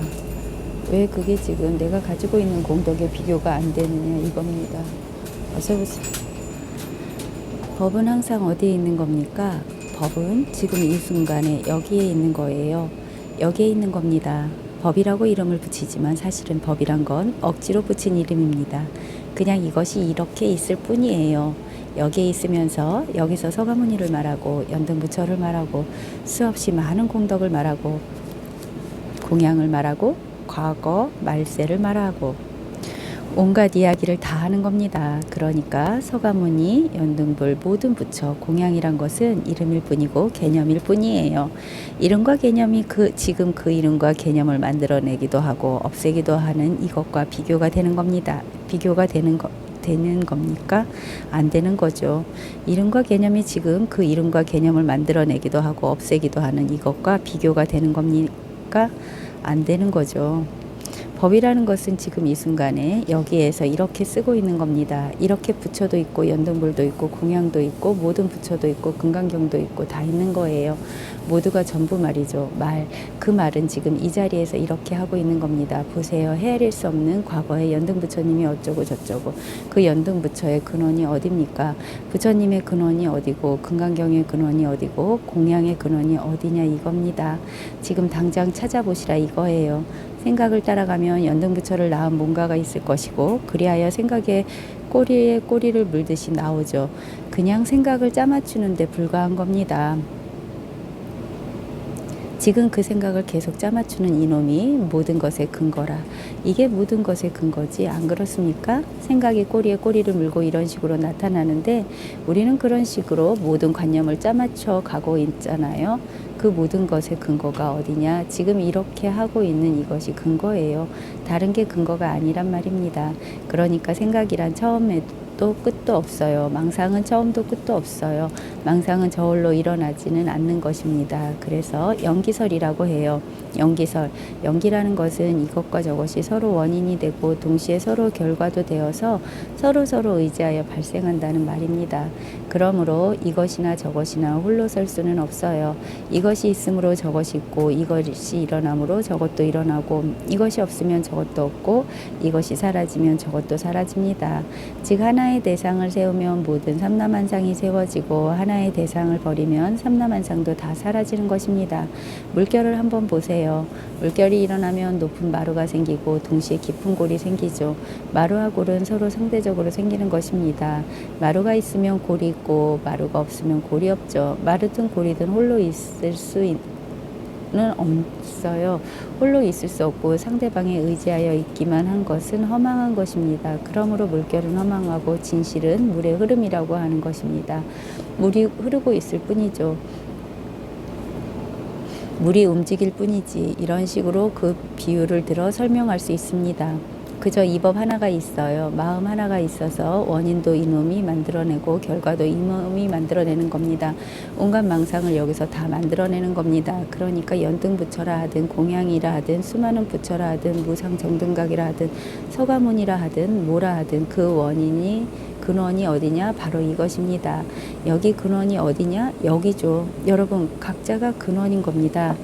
왜 그게 지금 내가 가지고 있는 공덕에 비교가 안 되느냐 이겁니다. 어서 보세요. 법은 항상 어디에 있는 겁니까? 법은 지금 이 순간에 여기에 있는 거예요. 여기에 있는 겁니다. 법이라고 이름을 붙이지만 사실은 법이란 건 억지로 붙인 이름입니다. 그냥 이것이 이렇게 있을 뿐이에요. 여기에 있으면서 여기서 서가모니를 말하고 연등부처를 말하고 수없이 많은 공덕을 말하고 공양을 말하고 과거 말세를 말하고 온갖 이야기를 다 하는 겁니다. 그러니까 서가모니, 연등불, 모든 부처, 공양이란 것은 이름일 뿐이고 개념일 뿐이에요. 이름과 개념이 지금 그 이름과 개념을 만들어내기도 하고 없애기도 하는 이것과 비교가 되는 겁니다. 비교가 되는 겁니까? 안 되는 거죠. 이름과 개념이 지금 그 이름과 개념을 만들어내기도 하고 없애기도 하는 이것과 비교가 되는 겁니까? 안 되는 거죠. 법이라는 것은 지금 이 순간에 여기에서 이렇게 쓰고 있는 겁니다. 이렇게 부처도 있고 연등불도 있고 공양도 있고 모든 부처도 있고 금강경도 있고 다 있는 거예요. 모두가 전부 말이죠. 그 말은 지금 이 자리에서 이렇게 하고 있는 겁니다. 보세요. 헤아릴 수 없는 과거의 연등부처님이 어쩌고 저쩌고 그 연등부처의 근원이 어딥니까? 부처님의 근원이 어디고 금강경의 근원이 어디고 공양의 근원이 어디냐 이겁니다. 지금 당장 찾아보시라 이거예요. 생각을 따라가면 연등부처를 낳은 뭔가가 있을 것이고 그리하여 생각의 꼬리에 꼬리를 물듯이 나오죠. 그냥 생각을 짜맞추는 데 불과한 겁니다. 지금 그 생각을 계속 짜맞추는 이놈이 모든 것의 근거라. 이게 모든 것의 근거지 안 그렇습니까? 생각이 꼬리에 꼬리를 물고 이런 식으로 나타나는데 우리는 그런 식으로 모든 관념을 짜맞춰 가고 있잖아요. 그 모든 것의 근거가 어디냐? 지금 이렇게 하고 있는 이것이 근거예요. 다른 게 근거가 아니란 말입니다. 그러니까 생각이란 처음에도 끝도 없어요. 망상은 처음도 끝도 없어요. 망상은 저울로 일어나지는 않는 것입니다. 그래서 연기설이라고 해요. 연기설. 연기라는 것은 이것과 저것이 서로 원인이 되고 동시에 서로 결과도 되어서 서로 의지하여 발생한다는 말입니다. 그러므로 이것이나 저것이나 홀로 설 수는 없어요. 이것이 있으므로 저것이 있고 이것이 일어나므로 저것도 일어나고 이것이 없으면 저것도 없고 이것이 사라지면 저것도 사라집니다. 즉 하나의 대상을 세우면 모든 삼라만상이 세워지고 하나의 대상을 버리면 삼라만상도 다 사라지는 것입니다. 물결을 한번 보세요. 물결이 일어나면 높은 마루가 생기고 동시에 깊은 골이 생기죠. 마루와 골은 서로 상대적으로 생기는 것입니다. 마루가 있으면 골이 있고 마루가 없으면 골이 없죠. 마루든 골이든 홀로 있을 수는 없어요. 홀로 있을 수 없고 상대방에 의지하여 있기만 한 것은 허망한 것입니다. 그러므로 물결은 허망하고 진실은 물의 흐름이라고 하는 것입니다. 물이 흐르고 있을 뿐이죠. 물이 움직일 뿐이지, 이런 식으로 그 비유를 들어 설명할 수 있습니다. 그저 이 법 하나가 있어요. 마음 하나가 있어서 원인도 이놈이 만들어내고 결과도 이놈이 만들어내는 겁니다. 온갖 망상을 여기서 다 만들어내는 겁니다. 그러니까 연등부처라 하든 공양이라 하든 수많은 부처라 하든 무상정등각이라 하든 서가모니라 하든 뭐라 하든 그 원인이 근원이 어디냐? 바로 이것입니다. 여기 근원이 어디냐? 여기죠. 여러분, 각자가 근원인 겁니다.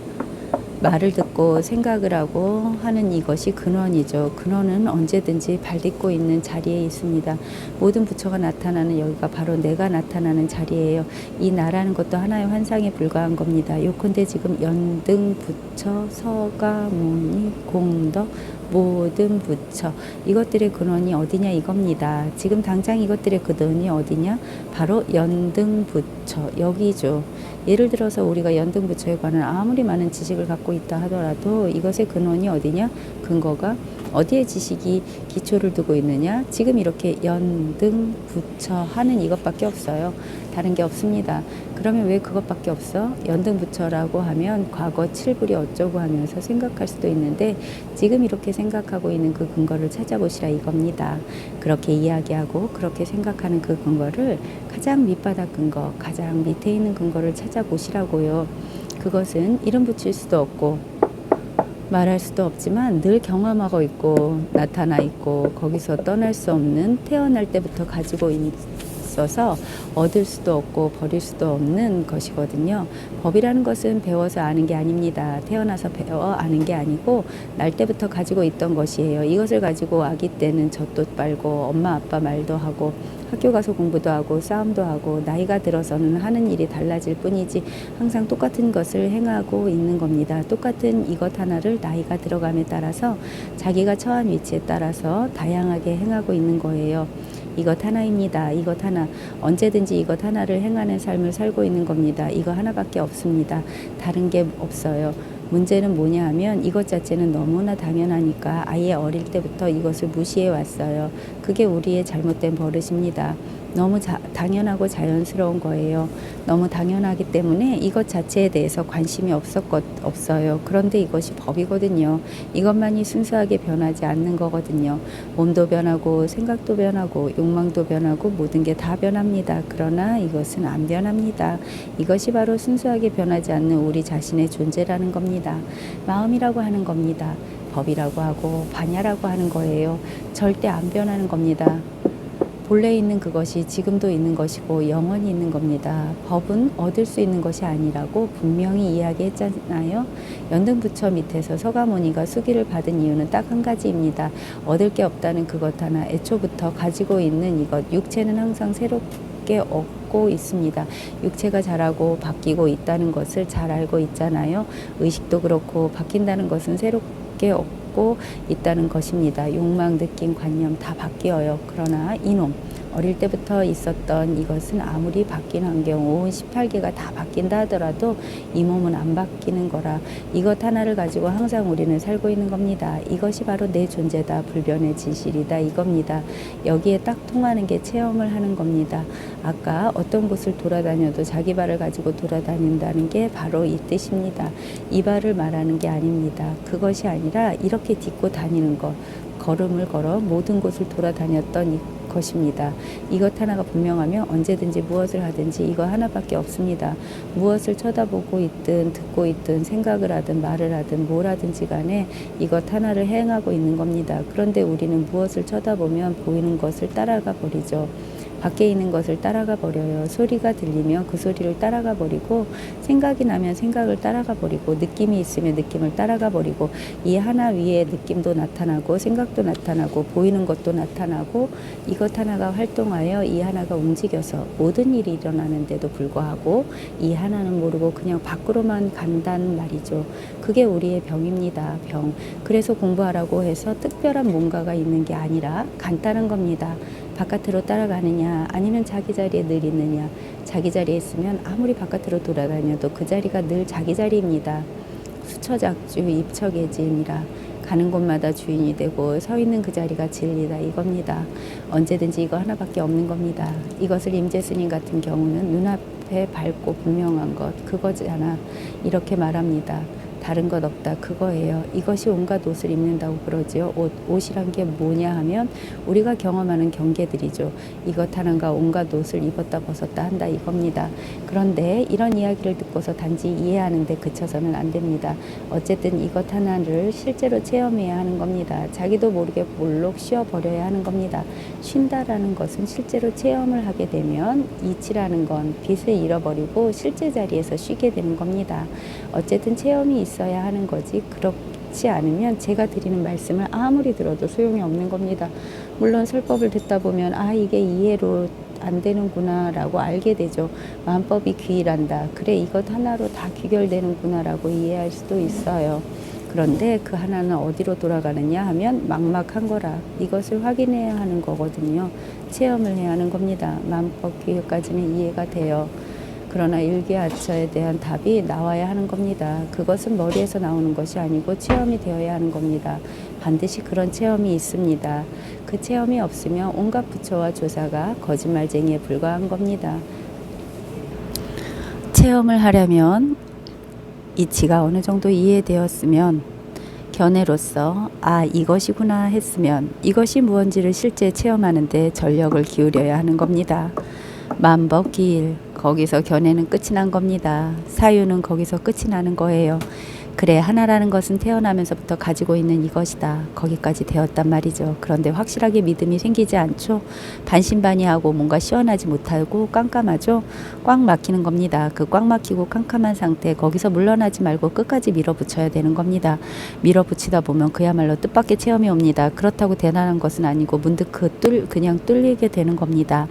말을 듣고 생각을 하고 하는 이것이 근원이죠. 근원은 언제든지 발 딛고 있는 자리에 있습니다. 모든 부처가 나타나는 여기가 바로 내가 나타나는 자리예요. 이 나라는 것도 하나의 환상에 불과한 겁니다. 요컨대 지금 연등, 부처, 서가, 모니, 공덕, 모든 부처, 이것들의 근원이 어디냐 이겁니다. 지금 당장 이것들의 근원이 어디냐? 바로 연등 부처, 여기죠. 예를 들어서 우리가 연등 부처에 관한 아무리 많은 지식을 갖고 있다 하더라도 이것의 근원이 어디냐? 근거가 어디에 지식이 기초를 두고 있느냐? 지금 이렇게 연등 부처 하는 이것밖에 없어요. 다른 게 없습니다. 그러면 왜 그것밖에 없어? 연등부처라고 하면 과거 칠불이 어쩌고 하면서 생각할 수도 있는데 지금 이렇게 생각하고 있는 그 근거를 찾아보시라 이겁니다. 그렇게 이야기하고 그렇게 생각하는 그 근거를 가장 밑바닥 근거, 가장 밑에 있는 근거를 찾아보시라고요. 그것은 이름 붙일 수도 없고 말할 수도 없지만 늘 경험하고 있고 나타나 있고 거기서 떠날 수 없는 태어날 때부터 가지고 있어서 얻을 수도 없고 버릴 수도 없는 것이거든요. 법이라는 것은 배워서 아는 게 아닙니다. 태어나서 배워 아는 게 아니고 날 때부터 가지고 있던 것이에요. 이것을 가지고 아기 때는 젖도 빨고 엄마 아빠 말도 하고 학교 가서 공부도 하고 싸움도 하고 나이가 들어서는 하는 일이 달라질 뿐이지 항상 똑같은 것을 행하고 있는 겁니다. 똑같은 이것 하나를 나이가 들어감에 따라서 자기가 처한 위치에 따라서 다양하게 행하고 있는 거예요. 이것 하나입니다. 이것 하나. 언제든지 이것 하나를 행하는 삶을 살고 있는 겁니다. 이거 하나밖에 없습니다. 다른 게 없어요. 문제는 뭐냐 하면 이것 자체는 너무나 당연하니까 아예 어릴 때부터 이것을 무시해 왔어요. 그게 우리의 잘못된 버릇입니다. 너무 당연하고 자연스러운 거예요. 너무 당연하기 때문에 이것 자체에 대해서 관심이 없어요. 그런데 이것이 법이거든요. 이것만이 순수하게 변하지 않는 거거든요. 몸도 변하고 생각도 변하고 욕망도 변하고 모든 게 다 변합니다. 그러나 이것은 안 변합니다. 이것이 바로 순수하게 변하지 않는 우리 자신의 존재라는 겁니다. 마음이라고 하는 겁니다. 법이라고 하고 반야라고 하는 거예요. 절대 안 변하는 겁니다. 본래 있는 그것이 지금도 있는 것이고 영원히 있는 겁니다. 법은 얻을 수 있는 것이 아니라고 분명히 이야기했잖아요. 연등부처 밑에서 서가모니가 수기를 받은 이유는 딱 한 가지입니다. 얻을 게 없다는 그것 하나, 애초부터 가지고 있는 이것, 육체는 항상 새롭게 얻고 있습니다. 육체가 자라고 바뀌고 있다는 것을 잘 알고 있잖아요. 의식도 그렇고 바뀐다는 것은 새롭게 얻고 있다는 것입니다. 욕망, 느낌, 관념 다 바뀌어요. 그러나 이놈, 어릴 때부터 있었던 이것은 아무리 바뀐 환경, 온 18개가 다 바뀐다 하더라도 이 몸은 안 바뀌는 거라 이것 하나를 가지고 항상 우리는 살고 있는 겁니다. 이것이 바로 내 존재다. 불변의 진실이다. 이겁니다. 여기에 딱 통하는 게 체험을 하는 겁니다. 아까 어떤 곳을 돌아다녀도 자기 발을 가지고 돌아다닌다는 게 바로 이 뜻입니다. 이 발을 말하는 게 아닙니다. 그것이 아니라 이렇게 딛고 다니는 것, 걸음을 걸어 모든 곳을 돌아다녔던 것입니다. 이것 하나가 분명하면 언제든지 무엇을 하든지 이거 하나밖에 없습니다. 무엇을 쳐다보고 있든 듣고 있든 생각을 하든 말을 하든 뭘 하든지 간에 이것 하나를 행하고 있는 겁니다. 그런데 우리는 무엇을 쳐다보면 보이는 것을 따라가 버리죠. 밖에 있는 것을 따라가 버려요. 소리가 들리면 그 소리를 따라가 버리고 생각이 나면 생각을 따라가 버리고 느낌이 있으면 느낌을 따라가 버리고 이 하나 위에 느낌도 나타나고 생각도 나타나고 보이는 것도 나타나고 이것 하나가 활동하여 이 하나가 움직여서 모든 일이 일어나는데도 불구하고 이 하나는 모르고 그냥 밖으로만 간다는 말이죠. 그게 우리의 병입니다. 병. 그래서 공부하라고 해서 특별한 뭔가가 있는 게 아니라 간단한 겁니다. 바깥으로 따라가느냐 아니면 자기 자리에 늘 있느냐. 자기 자리에 있으면 아무리 바깥으로 돌아다녀도 그 자리가 늘 자기 자리입니다. 수처작주 입처계짐이라 가는 곳마다 주인이 되고 서 있는 그 자리가 진리다 이겁니다. 언제든지 이거 하나밖에 없는 겁니다. 이것을 임재스님 같은 경우는 눈앞에 앞에 밝고 분명한 것 그거잖아. 이렇게 말합니다. 다른 것 없다 그거예요. 이것이 온갖 옷을 입는다고 그러지요. 옷이란 게 뭐냐 하면 우리가 경험하는 경계들이죠. 이것 하나가 온갖 옷을 입었다 벗었다 한다 이겁니다. 그런데 이런 이야기를 듣고서 단지 이해하는데 그쳐서는 안 됩니다. 어쨌든 이것 하나를 실제로 체험해야 하는 겁니다. 자기도 모르게 볼록 쉬어버려야 하는 겁니다. 쉰다라는 것은 실제로 체험을 하게 되면 이치라는 건 빛을 잃어버리고 실제 자리에서 쉬게 되는 겁니다. 어쨌든 체험이 있어야 하는 거지 그렇지 않으면 제가 드리는 말씀을 아무리 들어도 소용이 없는 겁니다. 물론 설법을 듣다 보면 아 이게 이해로 안 되는구나 라고 알게 되죠. 마음법이 귀일한다. 그래 이것 하나로 다 귀결되는구나 라고 이해할 수도 있어요. 그런데 그 하나는 어디로 돌아가느냐 하면 막막한 거라 이것을 확인해야 하는 거거든요. 체험을 해야 하는 겁니다. 마음법 귀일까지는 이해가 돼요. 그러나 일기아처에 대한 답이 나와야 하는 겁니다. 그것은 머리에서 나오는 것이 아니고 체험이 되어야 하는 겁니다. 반드시 그런 체험이 있습니다. 그 체험이 없으면 온갖 부처와 조사가 거짓말쟁이에 불과한 겁니다. 체험을 하려면 이치가 어느 정도 이해되었으면 견해로서 아 이것이구나 했으면 이것이 무언지를 실제 체험하는데 전력을 기울여야 하는 겁니다. 만법기일 거기서 견해는 끝이 난 겁니다. 사유는 거기서 끝이 나는 거예요. 그래 하나라는 것은 태어나면서부터 가지고 있는 이것이다. 거기까지 되었단 말이죠. 그런데 확실하게 믿음이 생기지 않죠. 반신반의하고 뭔가 시원하지 못하고 깜깜하죠. 꽉 막히는 겁니다. 그 꽉 막히고 깜깜한 상태 거기서 물러나지 말고 끝까지 밀어붙여야 되는 겁니다. 밀어붙이다 보면 그야말로 뜻밖의 체험이 옵니다. 그렇다고 대단한 것은 아니고 문득 그냥 뚫리게 되는 겁니다.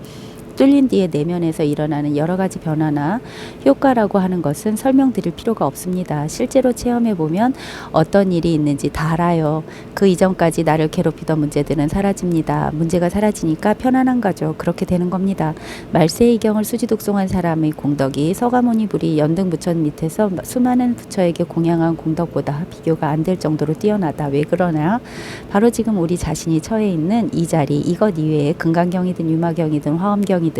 뚫린 뒤에 내면에서 일어나는 여러 가지 변화나 효과라고 하는 것은 설명드릴 필요가 없습니다. 실제로 체험해보면 어떤 일이 있는지 다 알아요. 그 이전까지 나를 괴롭히던 문제들은 사라집니다. 문제가 사라지니까 편안한 거죠. 그렇게 되는 겁니다. 말세이경을 수지독송한 사람의 공덕이 서가모니 불이 연등 부처 밑에서 수많은 부처에게 공양한 공덕보다 비교가 안 될 정도로 뛰어나다. 왜 그러나? 바로 지금 우리 자신이 처해 있는 이 자리, 이것 이외에 금강경이든 유마경이든 화엄경이든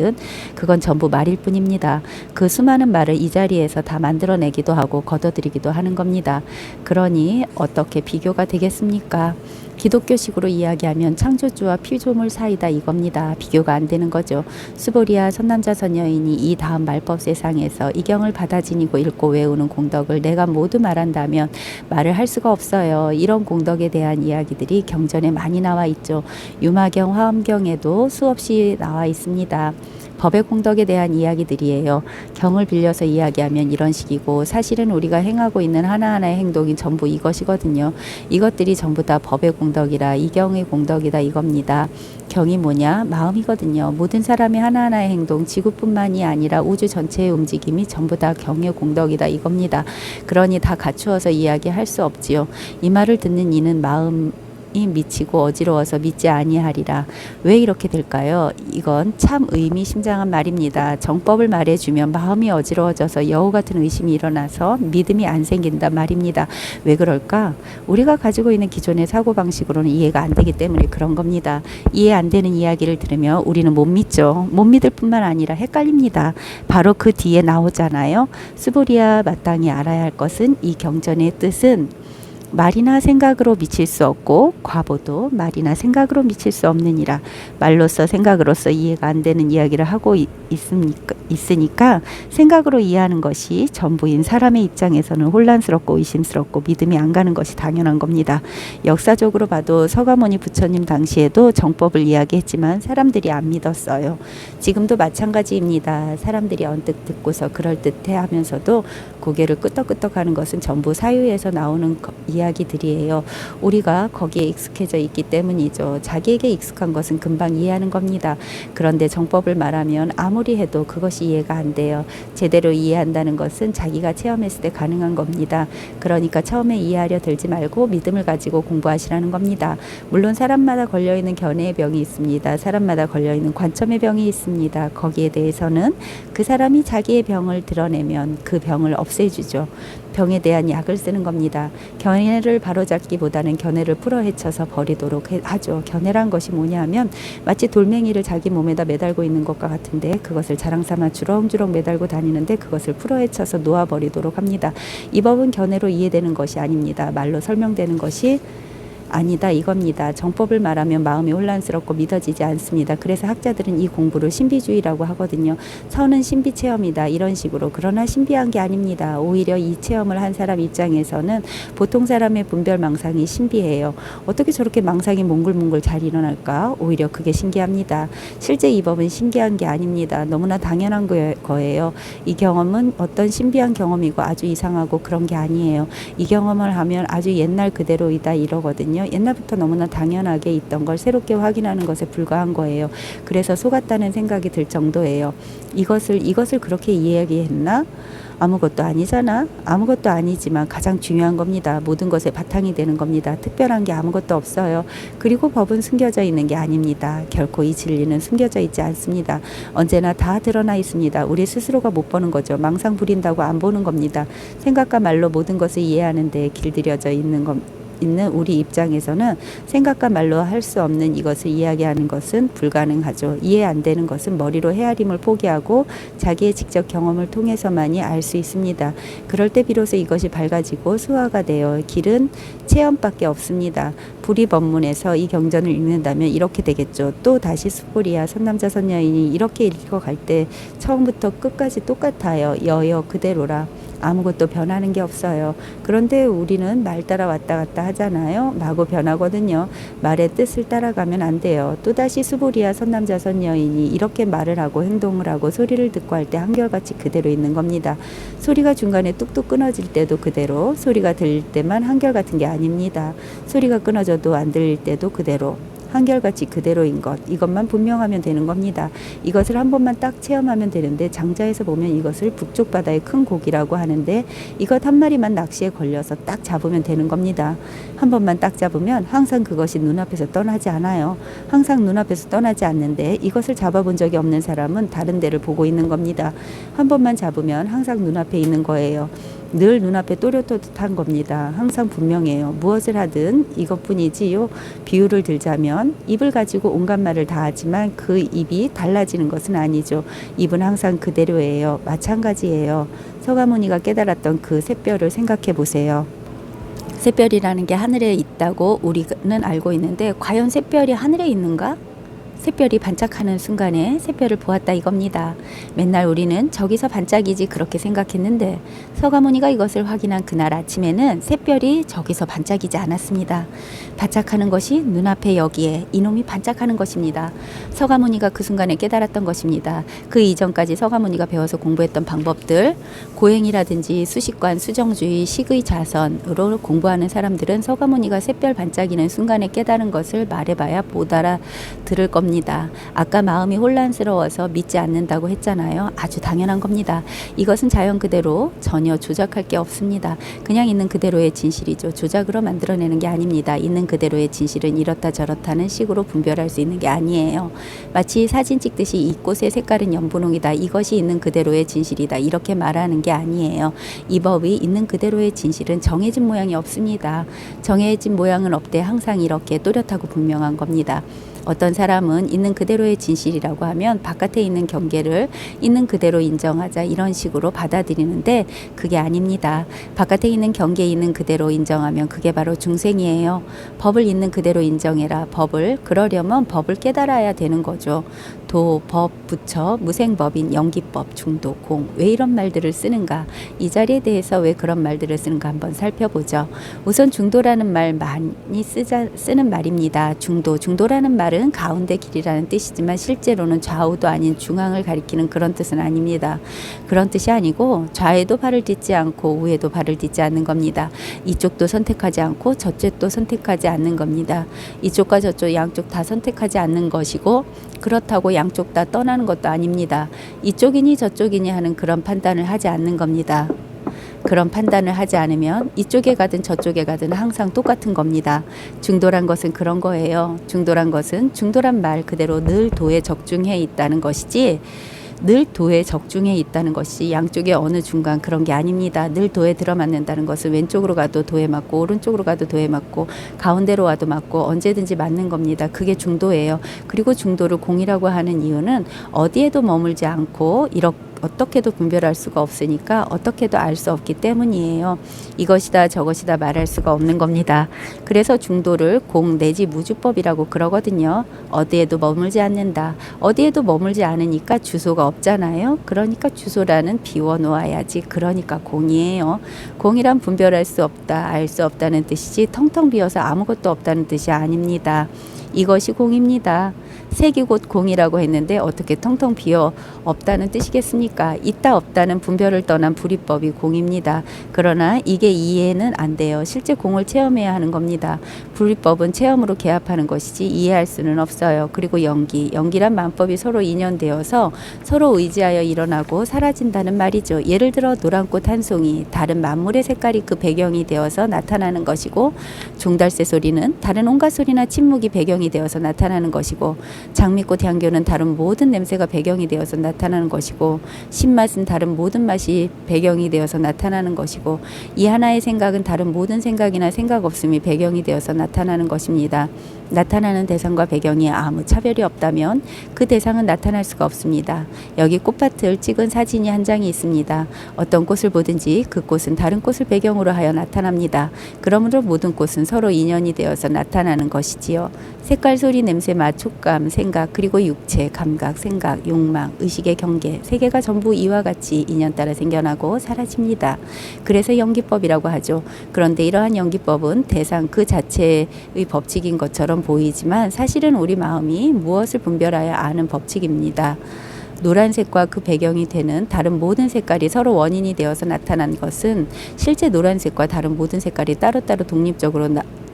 그건 전부 말일 뿐입니다. 그 수많은 말을 이 자리에서 다 만들어내기도 하고 걷어들이기도 하는 겁니다. 그러니 어떻게 비교가 되겠습니까? 기독교식으로 이야기하면 창조주와 피조물 사이다 이겁니다. 비교가 안 되는 거죠. 스보리아 선남자 선여인이 이 다음 말법 세상에서 이 경을 받아 지니고 읽고 외우는 공덕을 내가 모두 말한다면 말을 할 수가 없어요. 이런 공덕에 대한 이야기들이 경전에 많이 나와 있죠. 유마경, 화엄경에도 수없이 나와 있습니다. 법의 공덕에 대한 이야기들이에요. 경을 빌려서 이야기하면 이런 식이고 사실은 우리가 행하고 있는 하나하나의 행동이 전부 이것이거든요. 이것들이 전부 다 법의 공덕이라 이 경의 공덕이다 이겁니다. 경이 뭐냐? 마음이거든요. 모든 사람의 하나하나의 행동, 지구뿐만이 아니라 우주 전체의 움직임이 전부 다 경의 공덕이다 이겁니다. 그러니 다 갖추어서 이야기할 수 없지요. 이 말을 듣는 이는 마음 미치고 어지러워서 믿지 아니하리라. 왜 이렇게 될까요? 이건 참 의미심장한 말입니다. 정법을 말해주면 마음이 어지러워져서 여우 같은 의심이 일어나서 믿음이 안 생긴단 말입니다. 왜 그럴까? 우리가 가지고 있는 기존의 사고방식으로는 이해가 안 되기 때문에 그런 겁니다. 이해 안 되는 이야기를 들으면 우리는 못 믿죠. 못 믿을 뿐만 아니라 헷갈립니다. 바로 그 뒤에 나오잖아요. 스보리아 마땅히 알아야 할 것은 이 경전의 뜻은 말이나 생각으로 미칠 수 없고 과보도 말이나 생각으로 미칠 수 없느니라. 말로서 생각으로서 이해가 안 되는 이야기를 하고 있으니까 생각으로 이해하는 것이 전부인 사람의 입장에서는 혼란스럽고 의심스럽고 믿음이 안 가는 것이 당연한 겁니다. 역사적으로 봐도 서가모니 부처님 당시에도 정법을 이야기했지만 사람들이 안 믿었어요. 지금도 마찬가지입니다. 사람들이 언뜻 듣고서 그럴듯해 하면서도 고개를 끄덕끄덕하는 것은 전부 사유에서 나오는 이야기들이에요. 우리가 거기에 익숙해져 있기 때문이죠. 자기에게 익숙한 것은 금방 이해하는 겁니다. 그런데 정법을 말하면 아무리 해도 그것이 이해가 안 돼요. 제대로 이해한다는 것은 자기가 체험했을 때 가능한 겁니다. 그러니까 처음에 이해하려 들지 말고 믿음을 가지고 공부하시라는 겁니다. 물론 사람마다 걸려있는 견해의 병이 있습니다. 사람마다 걸려있는 관점의 병이 있습니다. 거기에 대해서는 그 사람이 자기의 병을 드러내면 그 병을 없애주죠. 병에 대한 약을 쓰는 겁니다. 견해를 바로잡기보다는 견해를 풀어헤쳐서 버리도록 하죠. 견해란 것이 뭐냐 하면 마치 돌멩이를 자기 몸에다 매달고 있는 것과 같은데 그것을 자랑삼아 주렁주렁 매달고 다니는데 그것을 풀어헤쳐서 놓아버리도록 합니다. 이 법은 견해로 이해되는 것이 아닙니다. 말로 설명되는 것이 아니다 이겁니다. 정법을 말하면 마음이 혼란스럽고 믿어지지 않습니다. 그래서 학자들은 이 공부를 신비주의라고 하거든요. 선은 신비 체험이다 이런 식으로. 그러나 신비한 게 아닙니다. 오히려 이 체험을 한 사람 입장에서는 보통 사람의 분별 망상이 신비해요. 어떻게 저렇게 망상이 몽글몽글 잘 일어날까? 오히려 그게 신기합니다. 실제 이 법은 신기한 게 아닙니다. 너무나 당연한 거예요. 이 경험은 어떤 신비한 경험이고 아주 이상하고 그런 게 아니에요. 이 경험을 하면 아주 옛날 그대로이다 이러거든요. 옛날부터 너무나 당연하게 있던 걸 새롭게 확인하는 것에 불과한 거예요. 그래서 속았다는 생각이 들 정도예요. 이것을 그렇게 이야기했나? 아무것도 아니잖아. 아무것도 아니지만 가장 중요한 겁니다. 모든 것의 바탕이 되는 겁니다. 특별한 게 아무것도 없어요. 그리고 법은 숨겨져 있는 게 아닙니다. 결코 이 진리는 숨겨져 있지 않습니다. 언제나 다 드러나 있습니다. 우리 스스로가 못 보는 거죠. 망상 부린다고 안 보는 겁니다. 생각과 말로 모든 것을 이해하는 데 길들여져 있는 우리 입장에서는 생각과 말로 할 수 없는 이것을 이야기하는 것은 불가능하죠. 이해 안 되는 것은 머리로 헤아림을 포기하고 자기의 직접 경험을 통해서만이 알 수 있습니다. 그럴 때 비로소 이것이 밝아지고 수화가 되어 길은 체험밖에 없습니다. 불이법문에서 이 경전을 읽는다면 이렇게 되겠죠. 또 다시 수포리아 선남자 선여인이 이렇게 읽어갈 때 처음부터 끝까지 똑같아요. 여여 그대로라. 아무것도 변하는 게 없어요. 그런데 우리는 말 따라 왔다 갔다 하잖아요. 마구 변하거든요. 말의 뜻을 따라가면 안 돼요. 또다시 수보리아 선남자 선여인이 이렇게 말을 하고 행동을 하고 소리를 듣고 할 때 한결같이 그대로 있는 겁니다. 소리가 중간에 뚝뚝 끊어질 때도 그대로, 소리가 들릴 때만 한결같은 게 아닙니다. 소리가 끊어져도 안 들릴 때도 그대로. 한결같이 그대로인 것, 이것만 분명하면 되는 겁니다. 이것을 한 번만 딱 체험하면 되는데 장자에서 보면 이것을 북쪽 바다의 큰 고기라고 하는데 이것 한 마리만 낚시에 걸려서 딱 잡으면 되는 겁니다. 한 번만 딱 잡으면 항상 그것이 눈앞에서 떠나지 않아요. 항상 눈앞에서 떠나지 않는데 이것을 잡아본 적이 없는 사람은 다른 데를 보고 있는 겁니다. 한 번만 잡으면 항상 눈앞에 있는 거예요. 늘 눈앞에 또렷또렷한 겁니다. 항상 분명해요. 무엇을 하든 이것뿐이지요. 비유를 들자면 입을 가지고 온갖 말을 다 하지만 그 입이 달라지는 것은 아니죠. 입은 항상 그대로예요. 마찬가지예요. 서가모니가 깨달았던 그 샛별을 생각해 보세요. 샛별이라는 게 하늘에 있다고 우리는 알고 있는데 과연 샛별이 하늘에 있는가? 샛별이 반짝하는 순간에 샛별을 보았다 이겁니다. 맨날 우리는 저기서 반짝이지 그렇게 생각했는데 서가모니가 이것을 확인한 그날 아침에는 샛별이 저기서 반짝이지 않았습니다. 반짝하는 것이 눈앞에 여기에 이놈이 반짝하는 것입니다. 서가모니가 그 순간에 깨달았던 것입니다. 그 이전까지 서가모니가 배워서 공부했던 방법들, 고행이라든지 수식관, 수정주의, 식의 자선으로 공부하는 사람들은 서가모니가 샛별 반짝이는 순간에 깨달은 것을 말해봐야 못 알아들을 겁니다. 아까 마음이 혼란스러워서 믿지 않는다고 했잖아요. 아주 당연한 겁니다. 이것은 자연 그대로 전혀 조작할 게 없습니다. 그냥 있는 그대로의 진실이죠. 조작으로 만들어내는 게 아닙니다. 있는 그대로의 진실은 이렇다 저렇다는 식으로 분별할 수 있는 게 아니에요. 마치 사진 찍듯이 이 꽃의 색깔은 연분홍이다. 이것이 있는 그대로의 진실이다. 이렇게 말하는 게 아니에요. 이 법이 있는 그대로의 진실은 정해진 모양이 없습니다. 정해진 모양은 없되 항상 이렇게 또렷하고 분명한 겁니다. 어떤 사람은 있는 그대로의 진실이라고 하면 바깥에 있는 경계를 있는 그대로 인정하자 이런 식으로 받아들이는데 그게 아닙니다. 바깥에 있는 경계에 있는 그대로 인정하면 그게 바로 중생이에요. 법을 있는 그대로 인정해라. 그러려면 법을 깨달아야 되는 거죠. 도, 법, 부처, 무생법인, 연기법, 중도, 공. 왜 이런 말들을 쓰는가? 이 자리에 대해서 왜 그런 말들을 쓰는가 한번 살펴보죠. 우선 중도라는 말 많이 쓰는 말입니다. 중도라는 말은 가운데 길이라는 뜻이지만 실제로는 좌우도 아닌 중앙을 가리키는 그런 뜻은 아닙니다. 그런 뜻이 아니고 좌에도 발을 딛지 않고 우에도 발을 딛지 않는 겁니다. 이쪽도 선택하지 않고 저쪽도 선택하지 않는 겁니다. 이쪽과 저쪽 양쪽 다 선택하지 않는 것이고 그렇다고 양쪽 다 떠나는 것도 아닙니다. 이쪽이니 저쪽이니 하는 그런 판단을 하지 않는 겁니다. 그런 판단을 하지 않으면 이쪽에 가든 저쪽에 가든 항상 똑같은 겁니다. 중도란 것은 그런 거예요. 중도란 것은 중도란 말 그대로 늘 도에 적중해 있다는 것이지 늘 도의 적중에 있다는 것이 양쪽의 어느 중간 그런 게 아닙니다. 늘 도에 들어맞는다는 것은 왼쪽으로 가도 도에 맞고 오른쪽으로 가도 도에 맞고 가운데로 와도 맞고 언제든지 맞는 겁니다. 그게 중도예요. 그리고 중도를 공이라고 하는 이유는 어디에도 머물지 않고 이렇게 어떻게도 분별할 수가 없으니까 어떻게도 알 수 없기 때문이에요. 이것이다 저것이다 말할 수가 없는 겁니다. 그래서 중도를 공 내지 무주법이라고 그러거든요. 어디에도 머물지 않는다. 어디에도 머물지 않으니까 주소가 없잖아요. 그러니까 주소라는 비워놓아야지. 그러니까 공이에요. 공이란 분별할 수 없다, 알 수 없다는 뜻이지 텅텅 비어서 아무것도 없다는 뜻이 아닙니다. 이것이 공입니다. 색이 곧 공이라고 했는데 어떻게 텅텅 비어 없다는 뜻이겠습니까? 있다 없다는 분별을 떠난 불이법이 공입니다. 그러나 이게 이해는 안 돼요. 실제 공을 체험해야 하는 겁니다. 불이법은 체험으로 개합하는 것이지 이해할 수는 없어요. 그리고 연기란 만법이 서로 인연되어서 서로 의지하여 일어나고 사라진다는 말이죠. 예를 들어 노란 꽃 한 송이, 다른 만물의 색깔이 그 배경이 되어서 나타나는 것이고, 종달새 소리는 다른 온갖 소리나 침묵이 배경이 되어서 나타나는 것이고, 장미꽃 향교는 다른 모든 냄새가 배경이 되어서 나타나는 것이고, 신맛은 다른 모든 맛이 배경이 되어서 나타나는 것이고, 이 하나의 생각은 다른 모든 생각이나 생각 없음이 배경이 되어서 나타나는 것입니다. 나타나는 대상과 배경이 아무 차별이 없다면 그 대상은 나타날 수가 없습니다. 여기 꽃밭을 찍은 사진이 한 장이 있습니다. 어떤 꽃을 보든지 그 꽃은 다른 꽃을 배경으로 하여 나타납니다. 그러므로 모든 꽃은 서로 인연이 되어서 나타나는 것이지요. 색깔, 소리, 냄새, 맛, 촉감, 생각, 그리고 육체, 감각, 생각, 욕망, 의식의 경계, 세 개가 전부 이와 같이 인연 따라 생겨나고 사라집니다. 그래서 연기법이라고 하죠. 그런데 이러한 연기법은 대상 그 자체의 법칙인 것처럼 보이지만 사실은 우리 마음이 무엇을 분별하여 아는 법칙입니다. 노란색과 그 배경이 되는 다른 모든 색깔이 서로 원인이 되어서 나타난 것은 실제 노란색과 다른 모든 색깔이 따로따로 독립적으로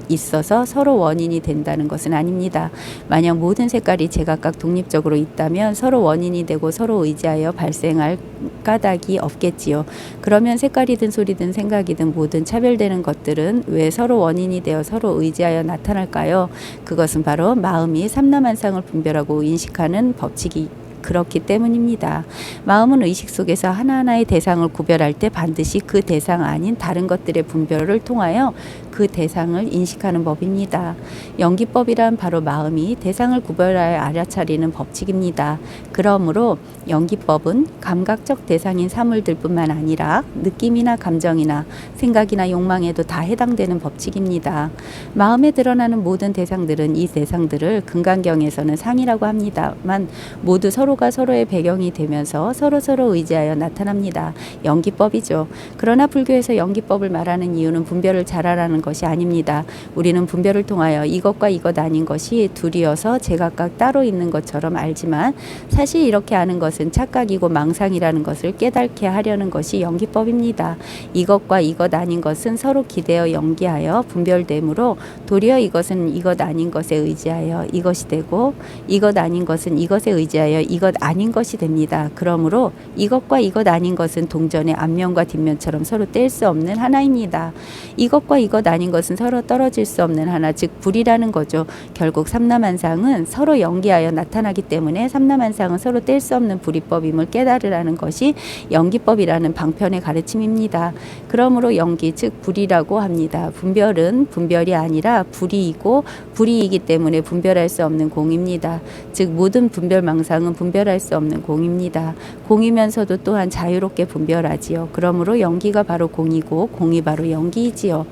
있어서 서로 원인이 된다는 것은 아닙니다. 만약 모든 색깔이 제각각 독립적으로 있다면 서로 원인이 되고 서로 의지하여 발생할 까닭이 없겠지요. 그러면 색깔이든 소리든 생각이든 모든 차별되는 것들은 왜 서로 원인이 되어 서로 의지하여 나타날까요? 그것은 바로 마음이 삼라만상을 분별하고 인식하는 법칙이 그렇기 때문입니다. 마음은 의식 속에서 하나하나의 대상을 구별할 때 반드시 그 대상 아닌 다른 것들의 분별을 통하여 그 대상을 인식하는 법입니다. 연기법이란 바로 마음이 대상을 구별하여 알아차리는 법칙입니다. 그러므로 연기법은 감각적 대상인 사물들 뿐만 아니라 느낌이나 감정이나 생각이나 욕망에도 다 해당되는 법칙입니다. 마음에 드러나는 모든 대상들은 이 대상들을 금강경에서는 상이라고 합니다만 모두 서로가 서로의 배경이 되면서 서로 의지하여 나타납니다. 연기법이죠. 그러나 불교에서 연기법을 말하는 이유는 분별을 잘하라는 것이 아닙니다. 우리는 분별을 통하여 이것과 이것 아닌 것이 둘이어서 제각각 따로 있는 것처럼 알지만 사실 이렇게 아는 것은 착각이고 망상이라는 것을 깨닫게 하려는 것이 연기법입니다. 이것과 이것 아닌 것은 서로 기대어 연기하여 분별되므로 도리어 이것은 이것 아닌 것에 의지하여 이것이 되고 이것 아닌 것은 이것에 의지하여 이것 아닌 것이 됩니다. 그러므로 이것과 이것 아닌 것은 동전의 앞면과 뒷면처럼 서로 뗄 수 없는 하나입니다. 이것과 이것 아닌 것은 서로 떨어질 수 없는 하나, 즉 불이라는 거죠. 결국 삼라만상은 서로 연기하여 나타나기 때문에 삼라만상은 서로 뗄 수 없는 불이법임을 깨달으라는 것이 연기법이라는 방편의 가르침입니다. 그러므로 연기, 즉 불이라고 합니다. 분별은 분별이 아니라 불이이고 불이이기 때문에 분별할 수 없는 공입니다. 즉 모든 분별망상은 분별할 수 없는 공입니다. 공이면서도 또한 자유롭게 분별하지요. 그러므로 연기가 바로 공이고 공이 바로 연기이지요.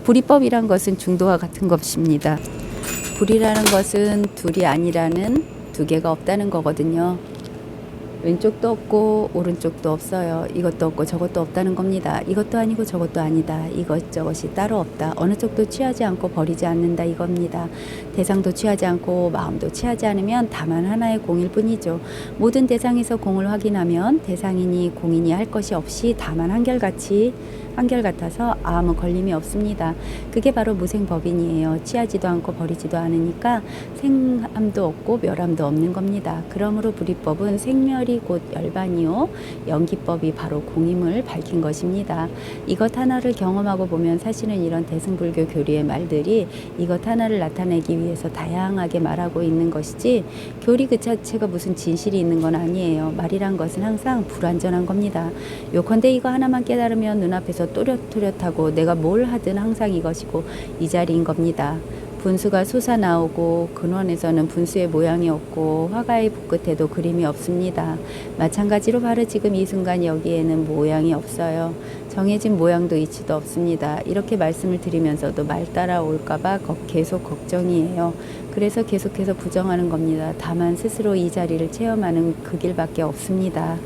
불이법이란 것은 중도와 같은 것입니다. 불이라는 것은 둘이 아니라는 두 개가 없다는 거거든요. 왼쪽도 없고 오른쪽도 없어요. 이것도 없고 저것도 없다는 겁니다. 이것도 아니고 저것도 아니다. 이것저것이 따로 없다. 어느 쪽도 취하지 않고 버리지 않는다 이겁니다. 대상도 취하지 않고 마음도 취하지 않으면 다만 하나의 공일 뿐이죠. 모든 대상에서 공을 확인하면 대상이니 공이니 할 것이 없이 다만 한결같이 한결같아서 아무 걸림이 없습니다. 그게 바로 무생법인이에요. 취하지도 않고 버리지도 않으니까 생함도 없고 멸함도 없는 겁니다. 그러므로 불이법은 생멸이 곧 열반이요 연기법이 바로 공임을 밝힌 것입니다. 이것 하나를 경험하고 보면 사실은 이런 대승불교 교리의 말들이 이것 하나를 나타내기 위해서 다양하게 말하고 있는 것이지 교리 그 자체가 무슨 진실이 있는 건 아니에요. 말이란 것은 항상 불완전한 겁니다. 요컨대 이거 하나만 깨달으면 눈앞에서 또렷또렷하고 내가 뭘 하든 항상 이것이고 이 자리인 겁니다. 분수가 솟아나오고 근원에서는 분수의 모양이 없고 화가의 붓끝에도 그림이 없습니다. 마찬가지로 바로 지금 이 순간 여기에는 모양이 없어요. 정해진 모양도 이치도 없습니다. 이렇게 말씀을 드리면서도 말 따라올까봐 계속 걱정이에요. 그래서 계속해서 부정하는 겁니다. 다만 스스로 이 자리를 체험하는 그 길밖에 없습니다.